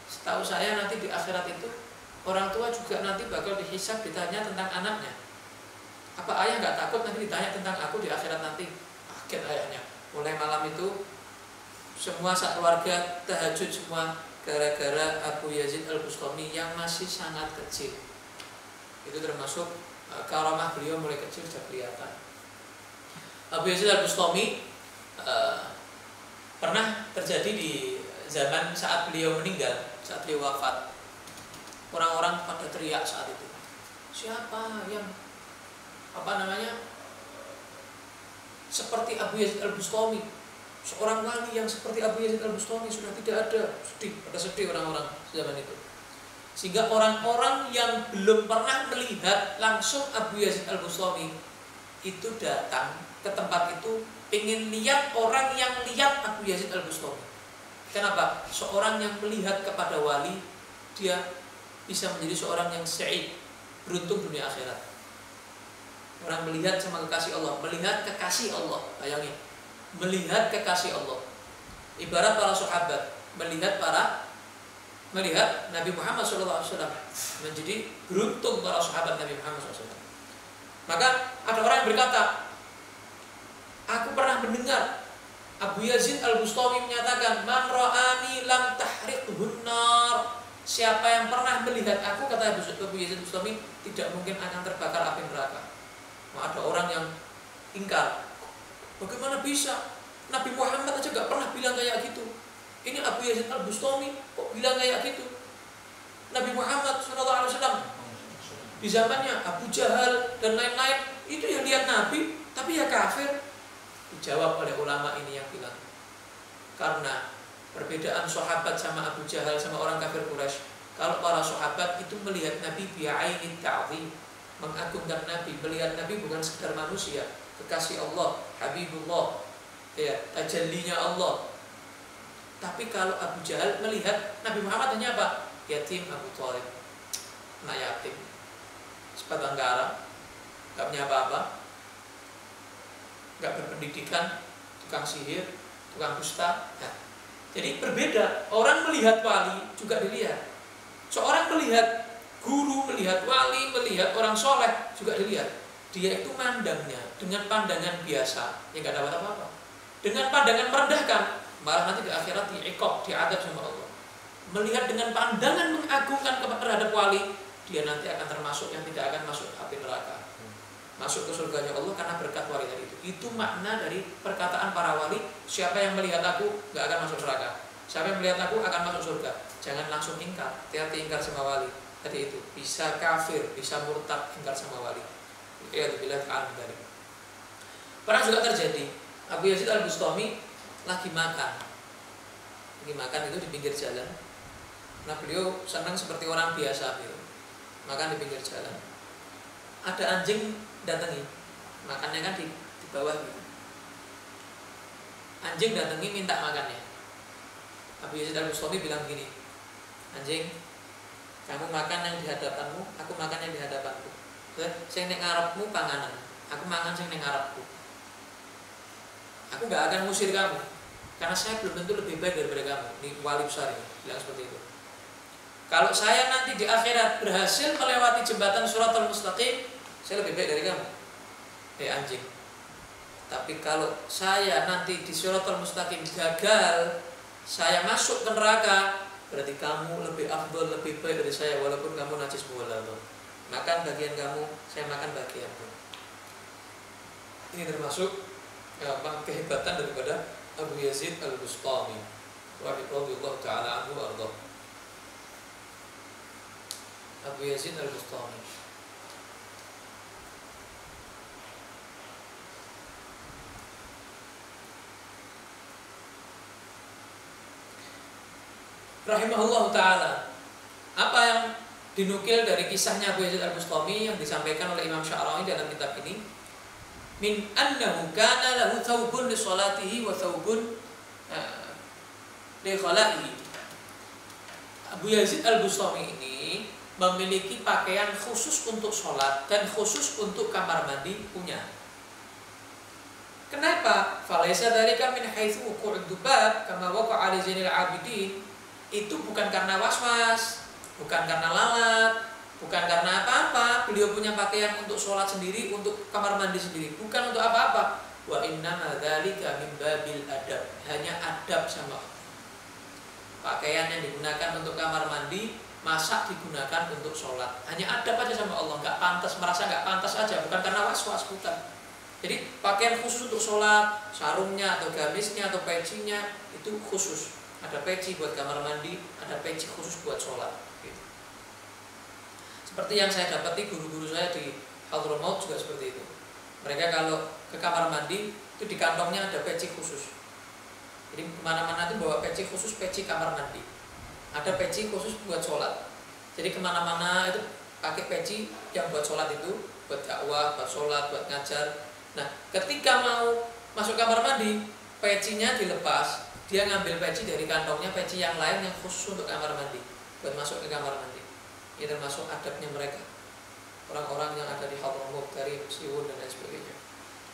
setahu saya nanti di akhirat itu orang tua juga nanti bakal dihisab, ditanya tentang anaknya. Apa ayah nggak takut nanti ditanya tentang aku di akhirat nanti? Kaget ayahnya. Mulai malam itu semua keluarga tahajud semua gara-gara Abu Yazid Al-Bustami yang masih sangat kecil. Itu termasuk karamah beliau, mulai kecil sudah kelihatan. Abu Yazid Al-Bustami pernah terjadi di zaman saat beliau meninggal, saat beliau wafat. Orang-orang pada teriak saat itu, siapa yang seperti Abu Yazid Al-Bustami, seorang wali yang seperti Abu Yazid Al-Bustami sudah tidak ada. Sedih orang-orang zaman itu. Sehingga orang-orang yang belum pernah melihat langsung Abu Yazid Al-Bustami itu datang ke tempat itu, ingin lihat orang yang lihat Abu Yazid Al-Bustami. Kenapa? Seorang yang melihat kepada wali, dia bisa menjadi seorang yang sa'id, beruntung dunia akhirat. Orang melihat sama kekasih Allah, melihat kekasih Allah, bayangin, melihat kekasih Allah. Ibarat para sahabat melihat Nabi Muhammad SAW, menjadi beruntung para sahabat Nabi Muhammad SAW. Maka ada orang yang berkata, aku pernah mendengar Abu Yazid Al-Bustami menyatakan, man ra'ani lam tahriqhun nar. Siapa yang pernah melihat aku, kata Abu Yazid Al-Bustami, tidak mungkin akan terbakar api neraka. Nah, ada orang yang ingkar, bagaimana bisa? Nabi Muhammad aja gak pernah bilang kayak gitu. Ini Abu Yazid Al-Bustami kok bilang kayak gitu? Nabi Muhammad SAW di zamannya Abu Jahal dan lain-lain itu yang lihat Nabi, tapi ya kafir. Dijawab oleh ulama ini yang bilang, karena perbedaan sahabat sama Abu Jahal sama orang kafir Quraisy. Kalau para sahabat itu melihat Nabi bi'ainin ta'zim, mengagungkan Nabi, melihat Nabi bukan sekedar manusia, kekasih Allah, Habibullah, ya, tajallinya Allah. Tapi kalau Abu Jahal melihat Nabi Muhammad hanya apa? Yatim Abu Thalib, anak yatim, sebatang kara, gak punya apa-apa, gak berpendidikan, tukang sihir, tukang dusta. Nah, jadi berbeda. Orang melihat wali juga dilihat. Seorang melihat guru, melihat wali, melihat orang soleh juga dilihat. Dia itu mandangnya dengan pandangan biasa yang gak dapat apa-apa. Dengan pandangan merendahkan, malah nanti di akhirat diikop, diadab sama Allah. Melihat dengan pandangan mengagungkan terhadap wali, dia nanti akan termasuk yang tidak akan masuk api neraka, masuk ke surganya Allah karena berkat wali tadi itu. Itu makna dari perkataan para wali, siapa yang melihat aku gak akan masuk neraka, siapa yang melihat aku akan masuk surga. Jangan langsung ingkar, hati-hati ingkar sama wali tadi itu, bisa kafir, bisa murtad ingkar sama wali. Ya, bila dari. Pernah juga terjadi, Abu Yazid Al-Bustami lagi makan itu di pinggir jalan. Nah, beliau senang seperti orang biasa gitu, makan di pinggir jalan. Ada anjing datangi, makannya kan di bawah gitu. Anjing datangi minta makannya. Abu Yazid Al-Bustami bilang gini, anjing, kamu makan yang di hadapanmu, aku makan yang di hadapanku. Sing ning ngarepmu panganan, aku makan sing ning ngarepku. Aku gak akan ngusir kamu, karena saya belum tentu lebih baik daripada kamu. Ini wali besar ini bilang seperti itu. Kalau saya nanti di akhirat berhasil melewati jembatan Shiratal Mustaqim, saya lebih baik dari kamu, anjing. Tapi kalau saya nanti di Shiratal Mustaqim gagal, saya masuk ke neraka, berarti kamu lebih afdol, lebih baik dari saya, walaupun kamu najis bola. Makan bagian kamu, saya makan bagianku. Ini termasuk kehebatan daripada Abu Yazid Al-Bustami radhiyallahu ta'ala anhu arda. Abu Yazid Al-Bustami rahimahullah ta'ala. Apa yang dinukil dari kisahnya Abu Yazid Al-Bustami yang disampaikan oleh Imam Sya'rawi dalam kitab ini, min annahu kana lahu thawbun li salatihi wa thawbun li khala'ihi. Abu Yazid Al-Bustami ini memiliki pakaian khusus untuk sholat dan khusus untuk kamar mandi punya. Kenapa? Falaisa dzalika min haitsu wuqu'ud dubab kama waqa'a li Zainil Abidin. Itu bukan karena waswas, bukan karena lalat, bukan karena apa-apa. Beliau punya pakaian untuk sholat sendiri, untuk kamar mandi sendiri, bukan untuk apa-apa. Wa innama dzalika min babil adab, hanya adab sama pakaian yang digunakan untuk kamar mandi, masa digunakan untuk sholat. Hanya adab aja sama Allah, nggak pantas, merasa nggak pantas aja, bukan karena was-was, bukan. Jadi pakaian khusus untuk sholat, sarungnya atau gamisnya atau pecinya itu khusus. Ada peci buat kamar mandi, ada peci khusus buat sholat. Gitu. Seperti yang saya dapati guru-guru saya di Hadramaut juga seperti itu. Mereka kalau ke kamar mandi itu di kantongnya ada peci khusus. Jadi kemana-mana itu bawa peci khusus, peci kamar mandi. Ada peci khusus buat sholat. Jadi kemana-mana itu pakai peci yang buat sholat itu, buat dakwah, buat sholat, buat ngajar. Nah, ketika mau masuk kamar mandi, pecinya dilepas, dia ngambil peci dari kantongnya, peci yang lain yang khusus untuk kamar mandi, buat masuk ke kamar mandi. Ini termasuk adabnya mereka, orang-orang yang ada di Hadramaut dari Siwun dan lain sebagainya,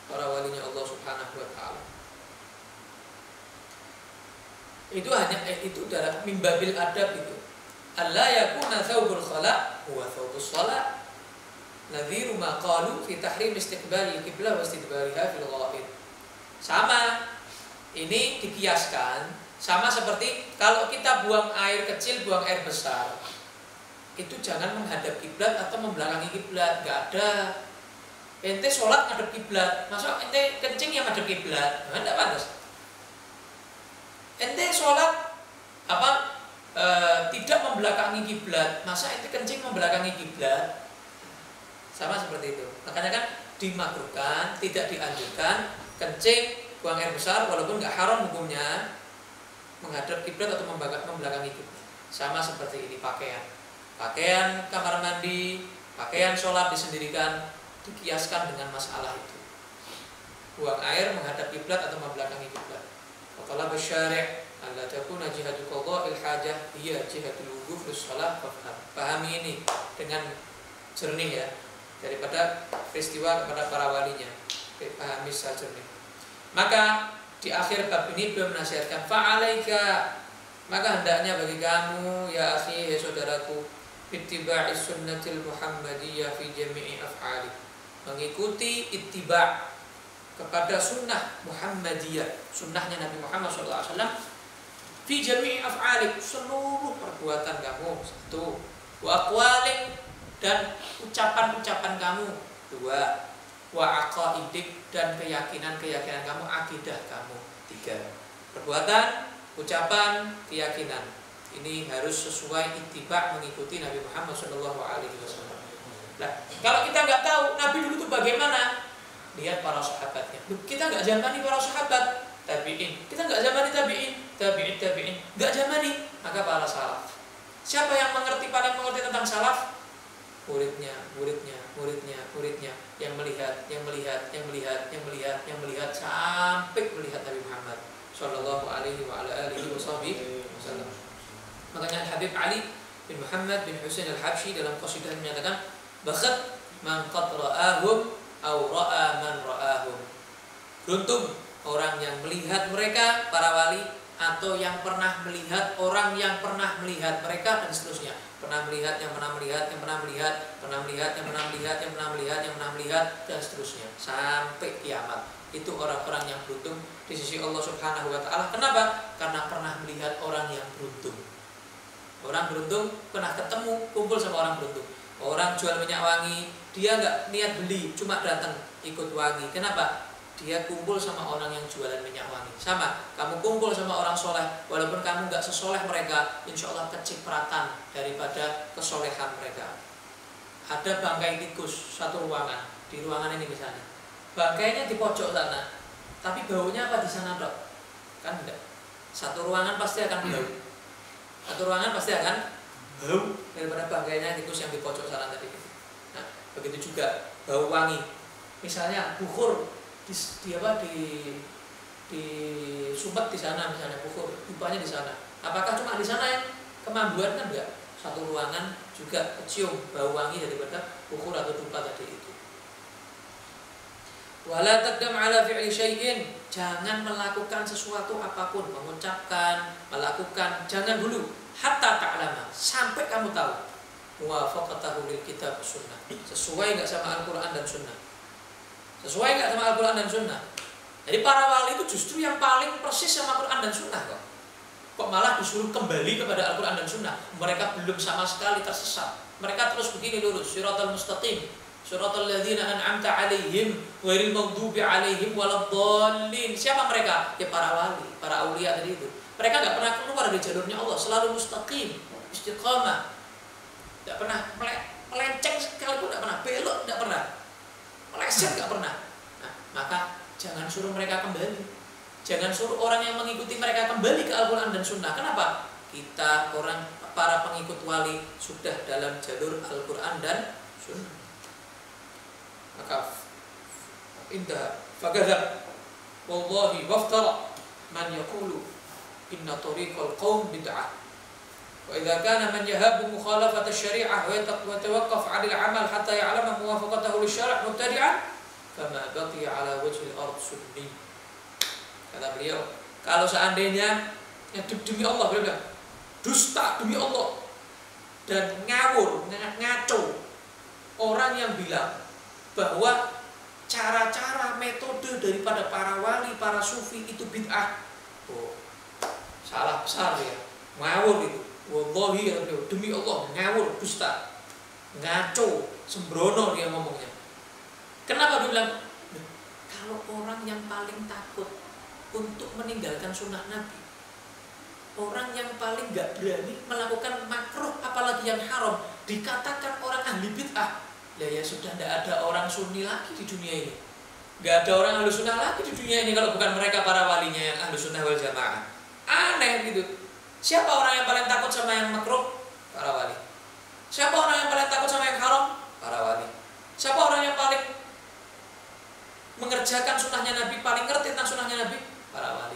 para walinya Allah Subhanahu wa Ta'ala. Itu hanya itu dalam mimbabil adab itu. Allah yakuna thawbul khala huwa thawbus shalah. Nadhiru ma qalu fi tahrim istiqbalil qiblah wa istidbariha fil ghaib. Sama, ini dikiaskan sama seperti kalau kita buang air kecil, buang air besar. Itu jangan menghadap kiblat atau membelakangi kiblat, enggak ada. Ente sholat ngadep kiblat, masa ente kencing yang ngadep kiblat? Enggak pantas. Ente sholat tidak membelakangi kiblat, masa ente kencing membelakangi kiblat? Sama seperti itu. Makanya kan dimakruhkan, tidak dianjurkan kencing, buang air besar walaupun nggak haram hukumnya menghadap kiblat atau membelakangi kiblat. Sama seperti ini pakaian kamar mandi, pakaian sholat disendirikan, dikiaskan dengan masalah itu. Buang air menghadap kiblat atau membelakangi kiblat. Qala basyari' alla takuna jihadu qada'il hajah hiya jihadul wudu' fi shalah. Pahami ini dengan jernih ya, daripada peristiwa kepada para walinya. Pahami secara jernih. Maka di akhir bab ini beliau menasihatkan fa'alaika, maka hendaknya bagi kamu ya akhi, ya saudaraku, ittiba'i sunnatil muhammadiyah fi jami'i af'ali, mengikuti ittiba' kepada sunnah Muhammadiyah, sunnahnya Nabi Muhammad SAW, fi jami'i af'ali, seluruh perbuatan kamu, satu, wa aqwalik, dan ucapan-ucapan kamu, dua, wa aqaidik, dan keyakinan-keyakinan kamu, akidah kamu, tiga. Perbuatan, ucapan, keyakinan, ini harus sesuai ittiba' mengikuti Nabi Muhammad SAW. Nah, kalau kita nggak tahu Nabi dulu itu bagaimana, lihat para sahabatnya. Kita nggak zamani para sahabat, tabi'in. Kita nggak zamani tabi'in, nggak zamani. Maka para salaf. Siapa yang paling mengerti tentang salaf? Muridnya, yang melihat sampai melihat Nabi Muhammad Sallallahu Alaihi Wasallam. Makanya Habib Ali bin Muhammad bin Husain al-Habsyi dalam qasidah menyatakan, "Bakhat man qad ra'ahum aw ra'a man ra'ahum." Beruntung orang yang melihat mereka para wali, atau yang pernah melihat orang yang pernah melihat mereka, dan seterusnya. Pernah melihat, yang pernah melihat, yang pernah melihat, pernah melihat, yang pernah melihat, yang pernah melihat, yang pernah melihat, dan seterusnya sampai kiamat. Itu orang-orang yang beruntung di sisi Allah Subhanahu wa Ta'ala. Kenapa? Karena pernah melihat orang yang beruntung. Orang beruntung pernah ketemu, kumpul sama orang beruntung. Orang jual minyak wangi, dia nggak niat beli, cuma datang ikut wangi. Kenapa? Dia kumpul sama orang yang jualan minyak wangi. Sama, kamu kumpul sama orang soleh, walaupun kamu nggak sesoleh mereka, insya Allah kecipratan daripada kesolehan mereka. Ada bangkai tikus satu ruangan, di ruangan ini misalnya, bangkainya di pojok sana, tapi baunya apa di sana dok? Kan enggak. Satu ruangan pasti akan bau. Satu ruangan pasti akan bau daripada bangkainya tikus yang di pojok sana tadi. Nah, begitu juga bau wangi. Misalnya bukhur di sumpet di sana, misalnya bukhur, dupanya di sana. Apakah cuma di sana yang kemambuan? Kan enggak. Satu ruangan juga kecium bau wangi daripada bukhur atau dupa tadi itu. Wala taqdam ala fi'li syai'in, jangan melakukan sesuatu apapun, mengucapkan, melakukan, jangan dulu hatta ta'lama, sampai kamu tahu muwafaqatahu lil kitab sunnah, sesuai enggak sama Al-Qur'an dan sunnah. Sesuai enggak sama Al-Qur'an dan sunnah. Jadi para wali itu justru yang paling persis sama Al-Qur'an dan sunnah kok. Kok malah disuruh kembali kepada Al-Qur'an dan sunnah. Mereka belum sama sekali tersesat. Mereka terus begini lurus, siratal mustaqim, siratal ladzina an'amta 'alaihim ghairil maghdubi 'alaihim waladdallin. Siapa mereka? Ya para wali, para aulia tadi itu. Mereka enggak pernah keluar dari jalurnya Allah, selalu mustaqim, istiqamah. Enggak pernah melenceng sekalipun, enggak pernah belok, enggak pernah meleset, enggak pernah. Nah, maka jangan suruh mereka kembali. Jangan suruh orang yang mengikuti mereka kembali ke Al-Quran dan Sunnah. Kenapa? Kita orang para pengikut wali sudah dalam jalur Al-Quran dan Sunnah. Maka indah fagadzab wallahi waftara man yaqulu inna tariqal qaum bid'ah. Wa idza kana man yahabu mukhalafat asy-syari'ah wa yatawaqqaf 'ala al-'amal hatta ya'lama muwafaqatahu lisyari' mubtadi'an fama baqiya 'ala wajhil ard sunni. Kata beliau, kalau seandainya demi Allah, beliau bilang, dusta demi Allah dan ngawur, ngaco orang yang bilang bahwa cara-cara metode daripada para wali, para sufi itu bid'ah. Oh, salah besar ya, ngawur itu. Wallahi demi Allah, ngawur, dusta, ngaco, sembrono dia ngomongnya. Kenapa dia bilang? Kalau orang yang paling takut untuk meninggalkan sunnah Nabi, orang yang paling gak berani melakukan makruh apalagi yang haram, dikatakan orang ahli bid'ah, ya sudah tidak ada orang sunni lagi di dunia ini, gak ada orang ahli sunnah lagi di dunia ini kalau bukan mereka para walinya yang ahli sunnah wal jamaah. Aneh gitu. Siapa orang yang paling takut sama yang makruh? Para wali. Siapa orang yang paling takut sama yang haram? Para wali. Siapa orang yang paling mengerjakan sunnahnya Nabi, paling ngerti tentang sunnahnya Nabi? Para wali.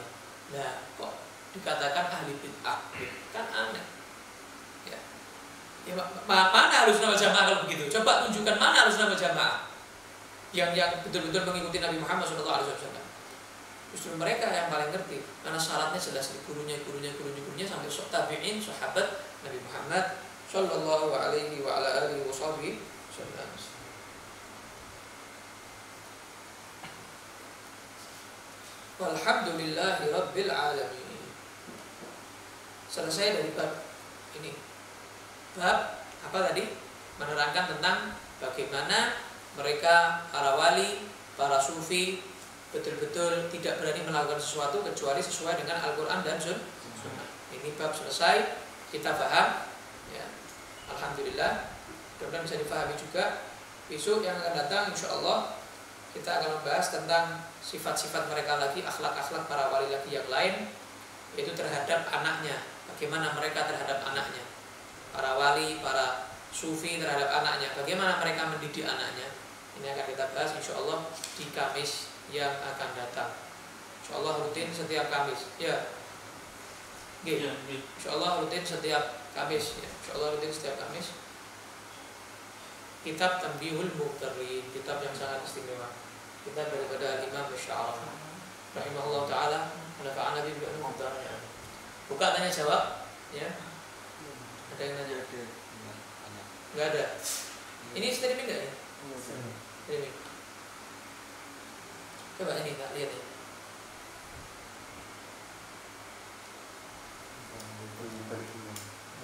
Nah, kok dikatakan ahli bid'ah? Kan aneh. Ya, mana harus nama jamaah kalau begitu? Coba tunjukkan mana harus nama jamaah yang betul-betul mengikuti Nabi Muhammad SAW. Justru mereka yang paling ngerti, karena syaratnya jelas, gurunya sampai tabi'in, sahabat Nabi Muhammad sallallahu alaihi wa ala alihi wasallam. Walhamdulillahi rabbil alamin. Selesai dari bab ini. Bab apa tadi? Menerangkan tentang bagaimana mereka para wali, para sufi betul-betul tidak berani melakukan sesuatu kecuali sesuai dengan Al-Quran dan Sunnah. Ini bab selesai, kita paham ya. Alhamdulillah, mudah-mudahan bisa dipahami juga. Besok yang akan datang insya Allah kita akan membahas tentang sifat-sifat mereka lagi, akhlak-akhlak para wali lagi yang lain, yaitu terhadap anaknya. Bagaimana mereka terhadap anaknya, para wali, para sufi terhadap anaknya, bagaimana mereka mendidik anaknya. Ini akan kita bahas insya Allah di Kamis yang akan datang. Insya Allah rutin setiap Kamis. Ya, insya Allah rutin setiap Kamis. Ya, insya Allah rutin setiap Kamis. Kitab Tanbihul Muqtarrin, kitab yang sangat istimewa. Kitab daripada Imam Sya'rawi rahimahullah taala, nafa'ana bi ilmi muqtarrin. Buka tanya jawab, ya. Ada yang nanya? Enggak ada. Ini streaming enggak ya? Streaming. Coba ini tak lihat ya.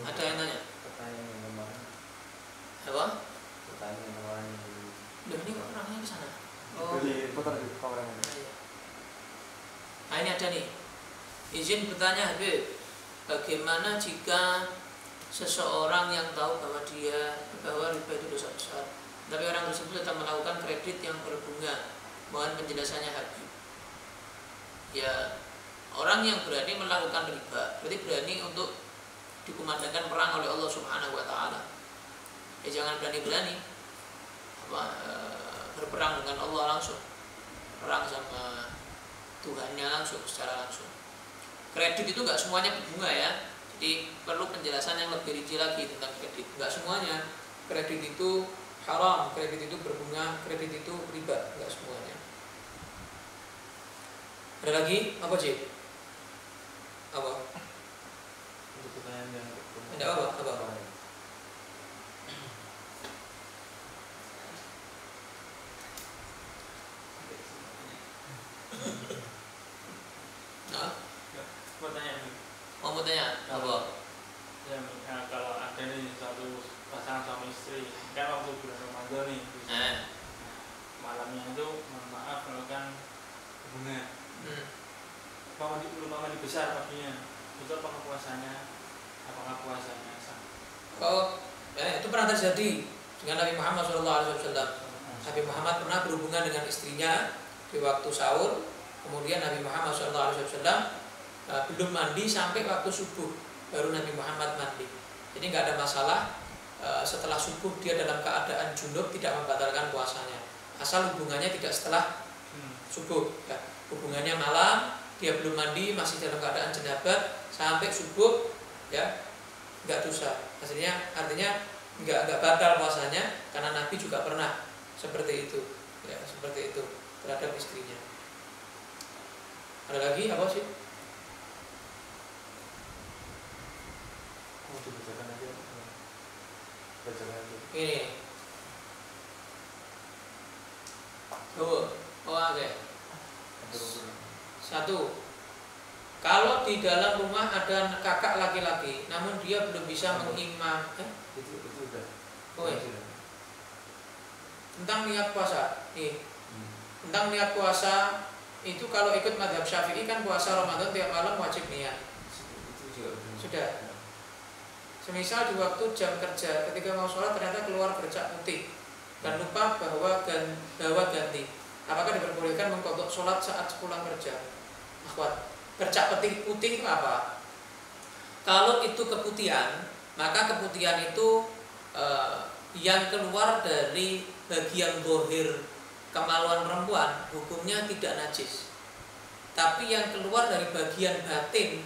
Ada yang nanya? Pertanyaan yang kemarin. Apa? Pertanyaan yang kemarin. Loh, ini kok orangnya ke sana? Jadi putar di kamera ini. Nah, ini ada nih. Izin bertanya Habib, bagaimana jika seseorang yang tahu bahwa riba itu dosa besar, tapi orang tersebut tetap melakukan kredit yang berbunga? Mohon penjelasannya Habib. Ya, orang yang berani melakukan riba berarti berani untuk dikumandangkan perang oleh Allah Subhanahu wa taala. Ya jangan berani-berani berperang dengan Allah langsung. Perang sama Tuhannya langsung, secara langsung. Kredit itu enggak semuanya berbunga ya. Jadi perlu penjelasan yang lebih rinci lagi tentang kredit. Enggak semuanya kredit itu haram, kredit itu berbunga, kredit itu riba, enggak semuanya. Ada lagi? Apa Cik? Apa? Untuk pertanyaan yang Ada apa? Nah, pertanyaan mau tanya apa? Kalau ada nih satu pasangan suami istri, kan waktu bulan Ramadan nih, malamnya itu maaf melakukan hubungan, belum mandi besar paginya, itu apakah puasanya sah? Oh, itu pernah terjadi dengan Nabi Muhammad SAW. Nabi Muhammad pernah berhubungan dengan istrinya di waktu sahur, kemudian Nabi Muhammad SAW belum mandi sampai waktu subuh, baru Nabi Muhammad mandi. Jadi nggak ada masalah. Setelah subuh dia dalam keadaan junub tidak membatalkan puasanya, asal hubungannya tidak setelah subuh ya. Hubungannya malam, dia belum mandi, masih dalam keadaan jenabat, sampai subuh ya nggak dosa. Artinya nggak batal puasanya karena Nabi juga pernah seperti itu ya, seperti itu terhadap istrinya. Ada lagi apa sih? Mau dibacakan aja. Bacakan aja. Ini. Oh, oke. Satu. Kalau di dalam rumah ada kakak laki-laki, namun dia belum bisa mengimam. Itu udah. Oh, iya. Tentang niat puasa. Nih. Tentang niat puasa itu kalau ikut mazhab Syafi'i kan puasa Ramadan tiap malam wajib niat. Itu juga Sudah. Semisal di waktu jam kerja ketika mau sholat ternyata keluar bercak putih dan lupa bahwa ganti. Apakah diperbolehkan mengkodok sholat saat pulang kerja? Akhwat, bercak putih itu apa? Kalau itu keputihan, maka keputihan itu yang keluar dari bagian zahir kemaluan perempuan hukumnya tidak najis. Tapi yang keluar dari bagian batin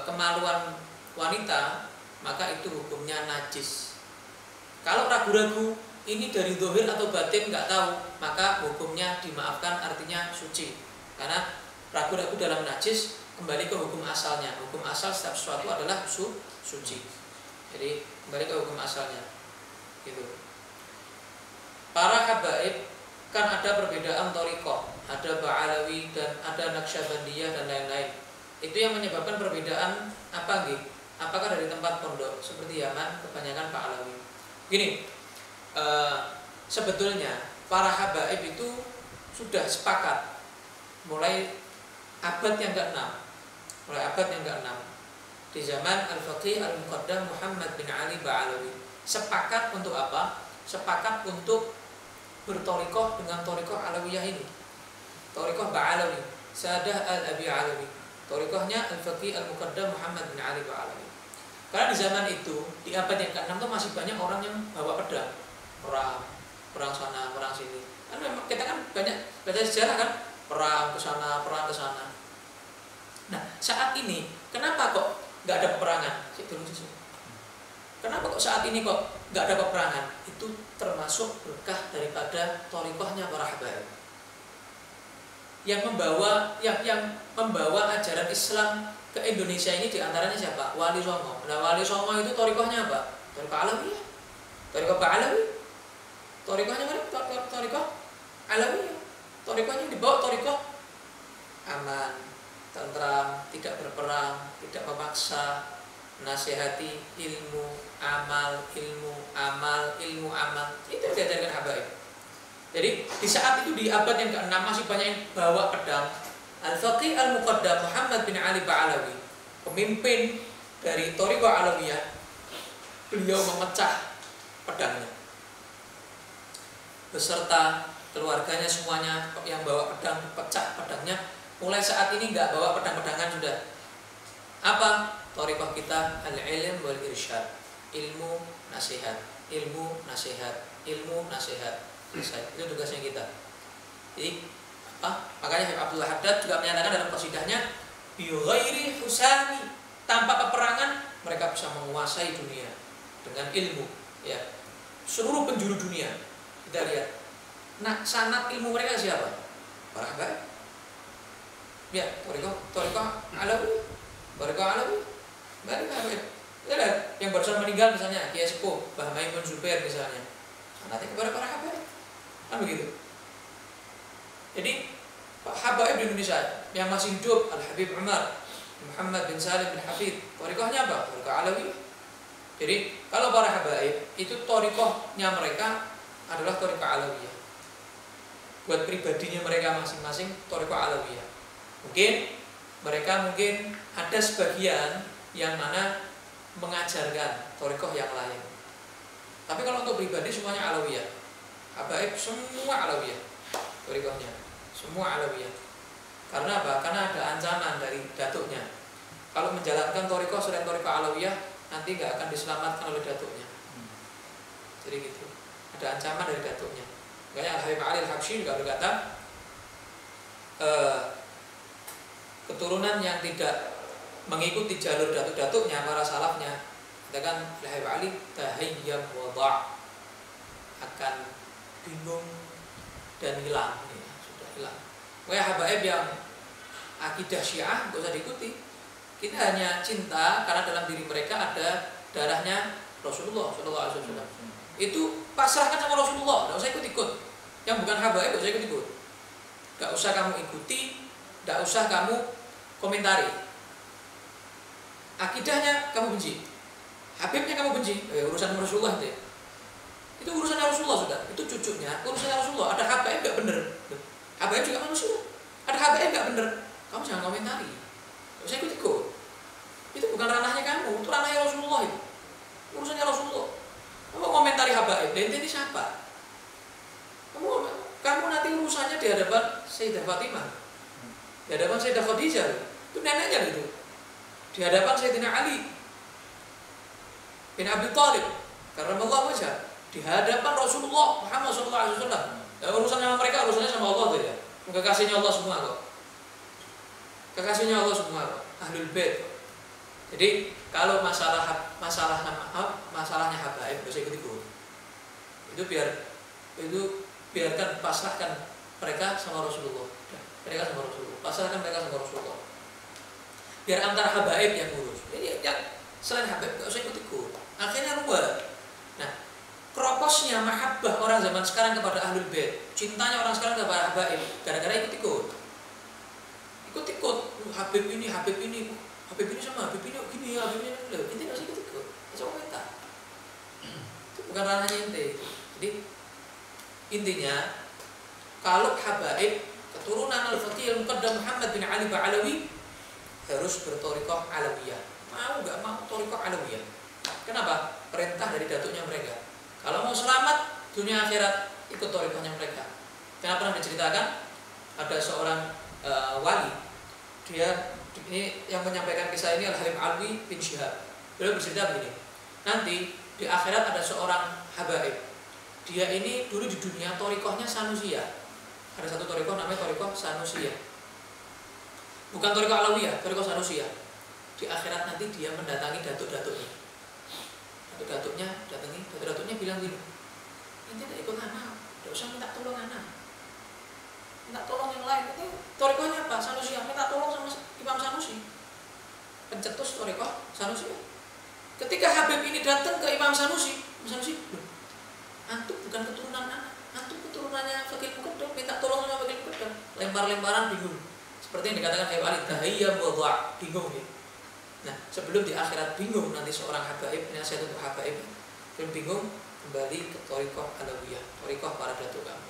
kemaluan wanita, maka itu hukumnya najis. Kalau ragu-ragu ini dari zahir atau batin nggak tahu, maka hukumnya dimaafkan, artinya suci. Karena ragu-ragu dalam najis kembali ke hukum asalnya. Hukum asal setiap sesuatu adalah suci. Jadi kembali ke hukum asalnya. Gitu. Para habaib kan ada perbedaan thariqah, ada Ba'alawi dan ada Naqsyabandiyah dan lain-lain. Itu yang menyebabkan perbedaan apa nggih? Apakah dari tempat pondok seperti Yaman kebanyakan Ba'alawi. Gini, sebetulnya para habaib itu sudah sepakat mulai abad yang ke-6. Di zaman Al-Faqih Al-Muqaddam Muhammad bin Ali Ba'alawi sepakat untuk apa? Sepakat untuk berthariqah dengan thariqah Alawiyah ini. Thariqah Ba'alawi, Sadah Al-Abi Alawi. Thariqahnya Al-Faqih Al-Muqaddam Muhammad bin Ali Ba'alawi. Karena di zaman itu, di abad yang ke-6 itu masih banyak orang yang bawa pedang, perang sana, perang sini. Kan memang kita kan banyak baca sejarah kan, perang ke sana, perang ke sana. Nah, saat ini kenapa kok nggak ada peperangan? Kenapa kok saat ini kok nggak ada peperangan? Itu termasuk berkah daripada thariqahnya para habaib. Yang membawa ajaran Islam ke Indonesia ini diantaranya siapa? Wali Songo. Nah, Wali Songo itu thariqahnya apa? Thariqah Alawiyah, thariqah Ba'alawi. Thariqahnya mana? Thariqah Alawiyah. Thariqahnya dibawa thariqah aman, tentram, tidak berperang, tidak memaksa, nasihati, ilmu, amal. Itu yang diajarkan habaib. Jadi di saat itu di abad yang ke-6 masih banyak yang bawa pedang. Al-Faqih Al-Muqaddam Muhammad bin Ali Ba'alawi, pemimpin dari thariqah Alawiyah, beliau memecah pedangnya beserta keluarganya semuanya yang bawa pedang, pecah pedangnya. Mulai saat ini nggak bawa pedang-pedangan sudah. Apa? Thariqah kita al-ilm wal irsyad, ilmu nasihat. Itu tugasnya kita. Jadi makanya Habib Abdullah Haddad juga menyatakan dalam qasidahnya, bi ghairi husani, tanpa peperangan mereka bisa menguasai dunia dengan ilmu, ya. Seluruh penjuru dunia. Kita lihat. Nah, sanad ilmu mereka siapa? Para habaib. Ya, thariqah Alawi. Balik habaib. Lihat, yang barusan meninggal misalnya Kiai Sepuh Mbah Maimun Zubair misalnya. Sanadnya kepada para habaib. Kan begitu. Jadi habaib di Indonesia yang masih hidup, Al-Habib Umar Muhammad bin Salim bin Hafid, thariqahnya apa? Thariqah Alawiyah. Jadi kalau para habaib itu thariqahnya mereka adalah thariqah Alawiyah. Buat pribadinya mereka masing-masing thariqah Alawiyah. Mereka mungkin ada sebagian yang mana mengajarkan thariqah yang lain. Tapi kalau untuk pribadi semuanya Alawiyah. Habaib semua Alawiyah thariqahnya. Semua Alawiyah. Karena apa? Karena ada ancaman dari datuknya. Kalau menjalankan thariqah selain thariqah Alawiyah, nanti nggak akan diselamatkan oleh datuknya. Jadi gitu. Ada ancaman dari datuknya. Makanya Al-Habib Ali Al-Habsyi juga berkata, keturunan yang tidak mengikuti jalur datuk-datuknya para salafnya, katakan lahai wali tahayyam wada' akan bingung dan hilang, ya, sudah hilang. Kayak habaib yang akidah Syiah gak usah diikuti. Kita hanya cinta karena dalam diri mereka ada darahnya Rasulullah SAW. Itu pasrahkan sama Rasulullah, gak usah ikut-ikut. Yang bukan habaib gak usah ikut-ikut. Gak usah kamu ikuti, gak usah kamu komentari. Akidahnya kamu benci, habibnya kamu benci, urusan Rasulullah itu. Itu urusannya Rasulullah sudah. Itu cucunya, urusannya Rasulullah. Ada habaib gak bener, habaib juga manusia. Ada habaib gak bener, kamu jangan komentari. Gak usah ikut-ikut. Itu bukan ranahnya kamu, itu ranahnya Rasulullah itu. Urusannya Rasulullah. Kamu komentari habaib, dan ini siapa? Kamu nanti urusannya di hadapan Sayyidah Fatimah, di hadapan Sayyidah Khadijah, itu neneknya gitu. Di hadapan Sayyidina Ali bin Abi Thalib, karena Allah wajah, di hadapan Rasulullah Muhammad SAW. Urusannya sama mereka, urusannya sama Allah tuh ya. Kekasihnya Allah semua kok. Kekasihnya Allah semua kok. Ahlul Bait. Jadi kalau masalahnya habaib gak usah ikut-ikut. Itu biarkan pasrahkan mereka sama Rasulullah. Mereka sama Rasulullah. Pasrahkan mereka sama Rasulullah. Biar antara habaib yang ngurus. Jadi yang selain habaib gak usah ikut-ikut. Akhirnya rubah. Nah, kroposnya mahabbah orang zaman sekarang kepada Ahlul Bait, cintanya orang sekarang kepada habaib, gara-gara ikut-ikut. Ikut-ikut, Habib ini sama Habib ini gini, Habib ini loh. Inti harus ikut-ikut. Coba komentar. Itu bukan ranahnya ente. Jadi intinya kalau habaib keturunan Al-Faqih Al-Muqaddam Muhammad bin Ali Ba'alawi harus berthariqah Alawiyah. Mau gak mau thariqah Alawiyah. Kenapa? Perintah dari datuknya mereka. Kalau mau selamat dunia akhirat, ikut thariqahnya mereka. Karena pernah diceritakan ada seorang wali, dia ini yang menyampaikan kisah ini Al-Halim Alwi bin Syihab. Beliau bercerita begini, nanti di akhirat ada seorang habaib. Dia ini dulu di dunia thariqahnya Sanusiyah. Ada satu thariqah namanya thariqah Sanusiyah. Bukan thariqah Alawiyah, thariqah Sanusiyah. Di akhirat nanti dia mendatangi datuk-datuknya. Datuk-datuknya bilang gini, "Ente tidak ikut anak, tidak usah minta tolong anak. Minta tolong yang lain." Itu thariqahnya apa? Sanusiyah. Minta tolong sama Imam Sanusi. Pencetus thariqah Sanusiyah. Ketika Habib ini datang ke Imam Sanusi, antum bukan keturunan anak, antum keturunannya Faqih Muqaddam, minta tolong sama Faqih Muqaddam. Lempar-lemparan bingung. Seperti yang dikatakan Habib Ali tahayyam wada', bingung ya. Nah, sebelum di akhirat bingung nanti seorang habaib, nasihat untuk habaib, bingung, kembali ke thariqah Alawiyah, thariqah para datuk kamu.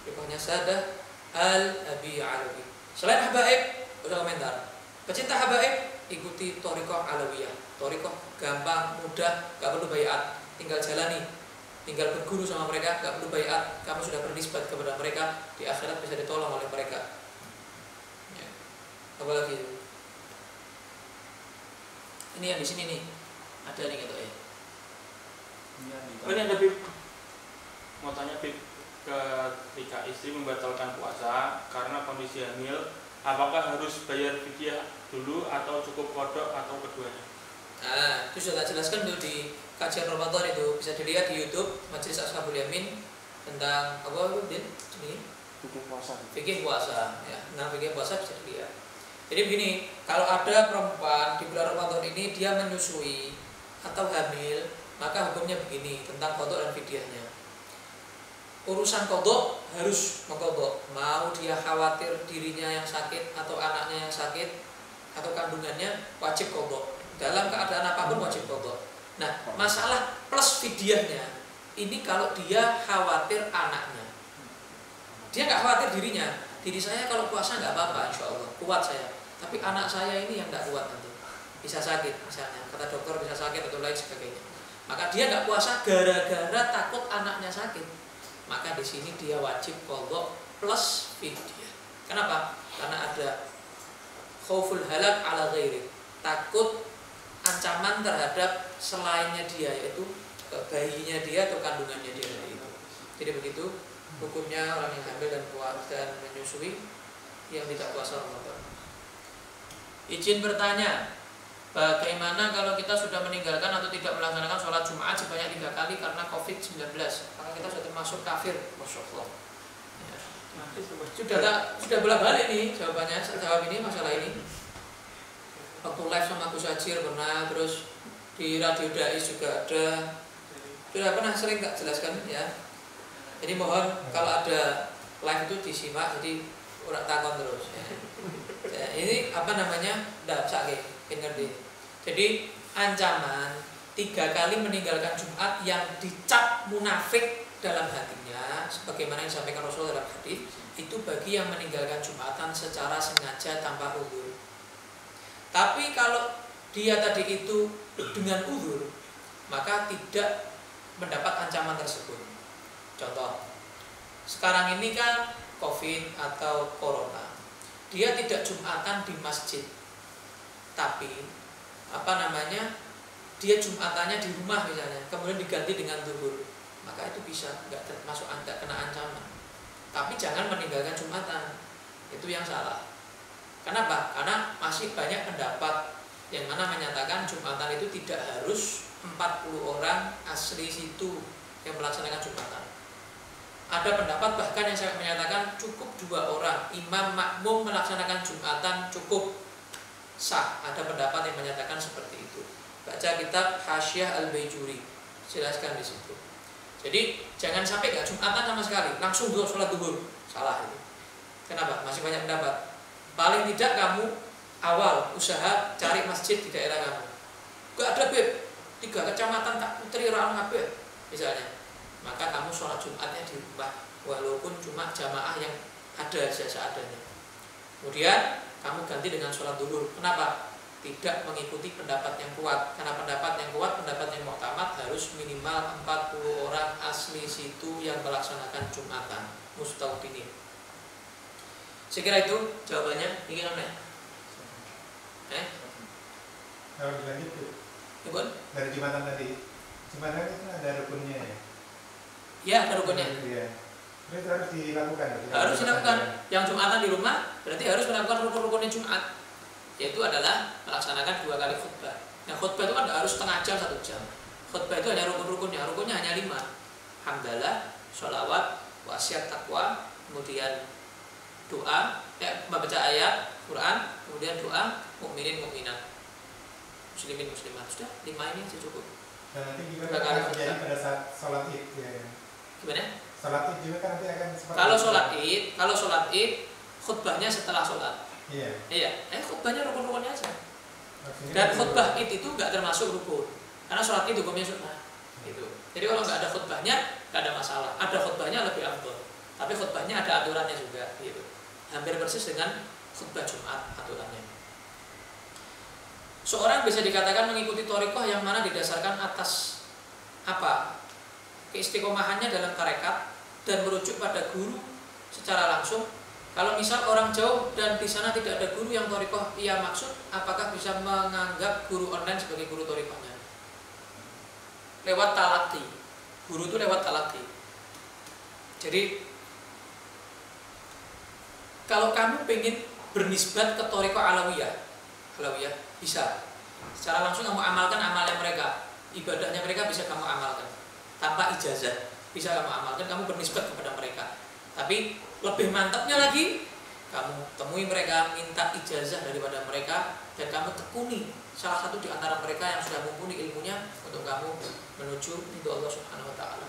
Thariqahnya Sadah Al-Abi Alawi. Selain habaib, usah komentar. Pecinta habaib, ikuti thariqah Alawiyah. Thariqah gampang, mudah, gak perlu bayat, tinggal jalani. Tinggal berguru sama mereka, gak perlu bayat. Kamu sudah bernisbat kepada mereka, di akhirat bisa ditolong oleh mereka. Ya. Apalagi itu? Ini yang di sini nih, ada nih gitu ya. Ini ada Bib, mau tanya Bib, ketika istri membatalkan puasa karena kondisi hamil, apakah harus bayar fidyah dulu atau cukup qada atau keduanya? Nah, itu sudah jelaskan tuh di kajian Ramadan, itu bisa dilihat di YouTube Majelis Ashabul Yamin tentang apa Din? Ini fikih puasa ya. Nah, fikih puasa bisa dilihat. Jadi begini, kalau ada perempuan di bulan Ramadan ini dia menyusui atau hamil, maka hukumnya begini tentang qada dan fidyahnya. Urusan qada harus mengqada. Mau dia khawatir dirinya yang sakit atau anaknya yang sakit atau kandungannya, wajib qada. Dalam keadaan apapun wajib qada. Nah, masalah plus fidyahnya ini kalau dia khawatir anaknya. Dia nggak khawatir dirinya. Diri saya kalau puasa nggak apa-apa, insya Allah kuat saya. Tapi anak saya ini yang nggak kuat nanti, bisa sakit misalnya, kata dokter bisa sakit atau lain sebagainya. Maka dia nggak puasa gara-gara takut anaknya sakit. Maka di sini dia wajib qada plus fidyah. Kenapa? Karena ada khauful halak ala ghairi, takut ancaman terhadap selainnya dia, yaitu bayinya dia atau kandungannya dia itu. Jadi begitu hukumnya orang yang hamil dan puasa dan menyusui yang tidak puasa Ramadan. Izin bertanya, Bagaimana kalau kita sudah meninggalkan atau tidak melaksanakan sholat Jumat sebanyak 3 kali karena COVID-19? Maka kita sudah termasuk kafir. Masya Allah. Ya. Sudah bolak-balik nih jawabannya. Saya jawab ini masalah ini. Waktu live sama Gus Hajir pernah, terus di Radio Dais juga ada. Sudah pernah sering tak jelaskan ya. Jadi mohon kalau ada live itu disimak, jadi orang takon terus. Ya, ini apa namanya? Ndak sakit, ngerti. Jadi ancaman 3 kali meninggalkan Jumat yang dicap munafik dalam hatinya, sebagaimana yang disampaikan Rasul dalam hadis, itu bagi yang meninggalkan Jumatan secara sengaja tanpa uzur. Tapi kalau dia tadi itu dengan uzur, maka tidak mendapat ancaman tersebut. Contoh, sekarang ini kan COVID atau Corona, dia tidak Jumatan di masjid, tapi dia Jumatannya di rumah misalnya, kemudian diganti dengan zuhur, maka itu bisa nggak termasuk anda kena ancaman. Tapi jangan meninggalkan Jumatan, itu yang salah. Kenapa? Karena masih banyak pendapat yang mana menyatakan Jumatan itu tidak harus 40 orang asli situ yang melaksanakan Jumatan. Ada pendapat bahkan yang saya menyatakan cukup 2 orang imam makmum melaksanakan Jumatan cukup sah. Ada pendapat yang menyatakan seperti itu. Baca kitab Hasyiah Al-Baijuri, jelaskan di situ. Jadi jangan sampai nggak Jumatan sama sekali, langsung sholat zuhur. Salah itu. Kenapa? Masih banyak pendapat. Paling tidak kamu awal usaha cari masjid di daerah kamu. Gak ada beb, 3 kecamatan tak putri orang kabeh misalnya. Maka kamu sholat Jumatnya di rumah, walaupun cuma jamaah yang ada saja seadanya. Kemudian kamu ganti dengan sholat zuhur. Kenapa? Tidak mengikuti pendapat yang kuat. Karena pendapat yang kuat, pendapat yang muktamad harus minimal 40 orang asli situ yang melaksanakan Jumatan mustautinin. Saya kira itu jawabannya. Ingin apa? Kalau dilanjut tuh, dari Jumatan tadi, Jumatan itu ada rukunnya ya? Ya, ada rukunnya. Iya. Itu harus dilakukan. Harus dilakukan. Yang Jumatan di rumah berarti harus melakukan rukun-rukunnya Jumat, yaitu adalah melaksanakan 2 kali khutbah. Nah, khutbah itu kan harus setengah jam, 1 jam. Khutbah itu hanya rukun-rukunnya. Rukunnya hanya 5. Hamdalah, sholawat, wasiat takwa, kemudian doa, membaca ayat Quran, kemudian doa mukminin mukminat, muslimin muslimat. Sudah 5 ini aja cukup. Dan nanti juga akan terjadi pada saat sholat id ya. Gimana? Sholat id juga kan nanti akan seperti kalau sholat id khutbahnya setelah sholat. Iya. Khutbahnya rukun-rukunnya aja. Dan khutbah id itu nggak termasuk rukun, karena sholat id hukumnya sunnah. Gitu. Jadi kalau nggak ada khutbahnya nggak ada masalah. Ada khutbahnya lebih afdal. Tapi khutbahnya ada aturannya juga. Gitu. Hampir persis dengan khutbah Jumat aturannya. Seorang bisa dikatakan mengikuti thariqah yang mana didasarkan atas apa? Keistiqomahannya dalam tarekat dan merujuk pada guru secara langsung. Kalau misal orang jauh dan di sana tidak ada guru yang thariqah ia maksud, apakah bisa menganggap guru online sebagai guru thariqahnya? Lewat talaqi. Guru itu lewat talaqi. Jadi kalau kamu pengen bernisbat ke thariqah alawiyah bisa. Secara langsung kamu amalkan amalnya mereka, ibadahnya mereka bisa kamu amalkan tanpa ijazah, bisa kamu amalkan, kamu bernisbat kepada mereka. Tapi lebih mantapnya lagi, kamu temui mereka, minta ijazah daripada mereka, dan kamu tekuni salah satu di antara mereka yang sudah mumpuni ilmunya untuk kamu menuju ridho Allah Subhanahu wa taala.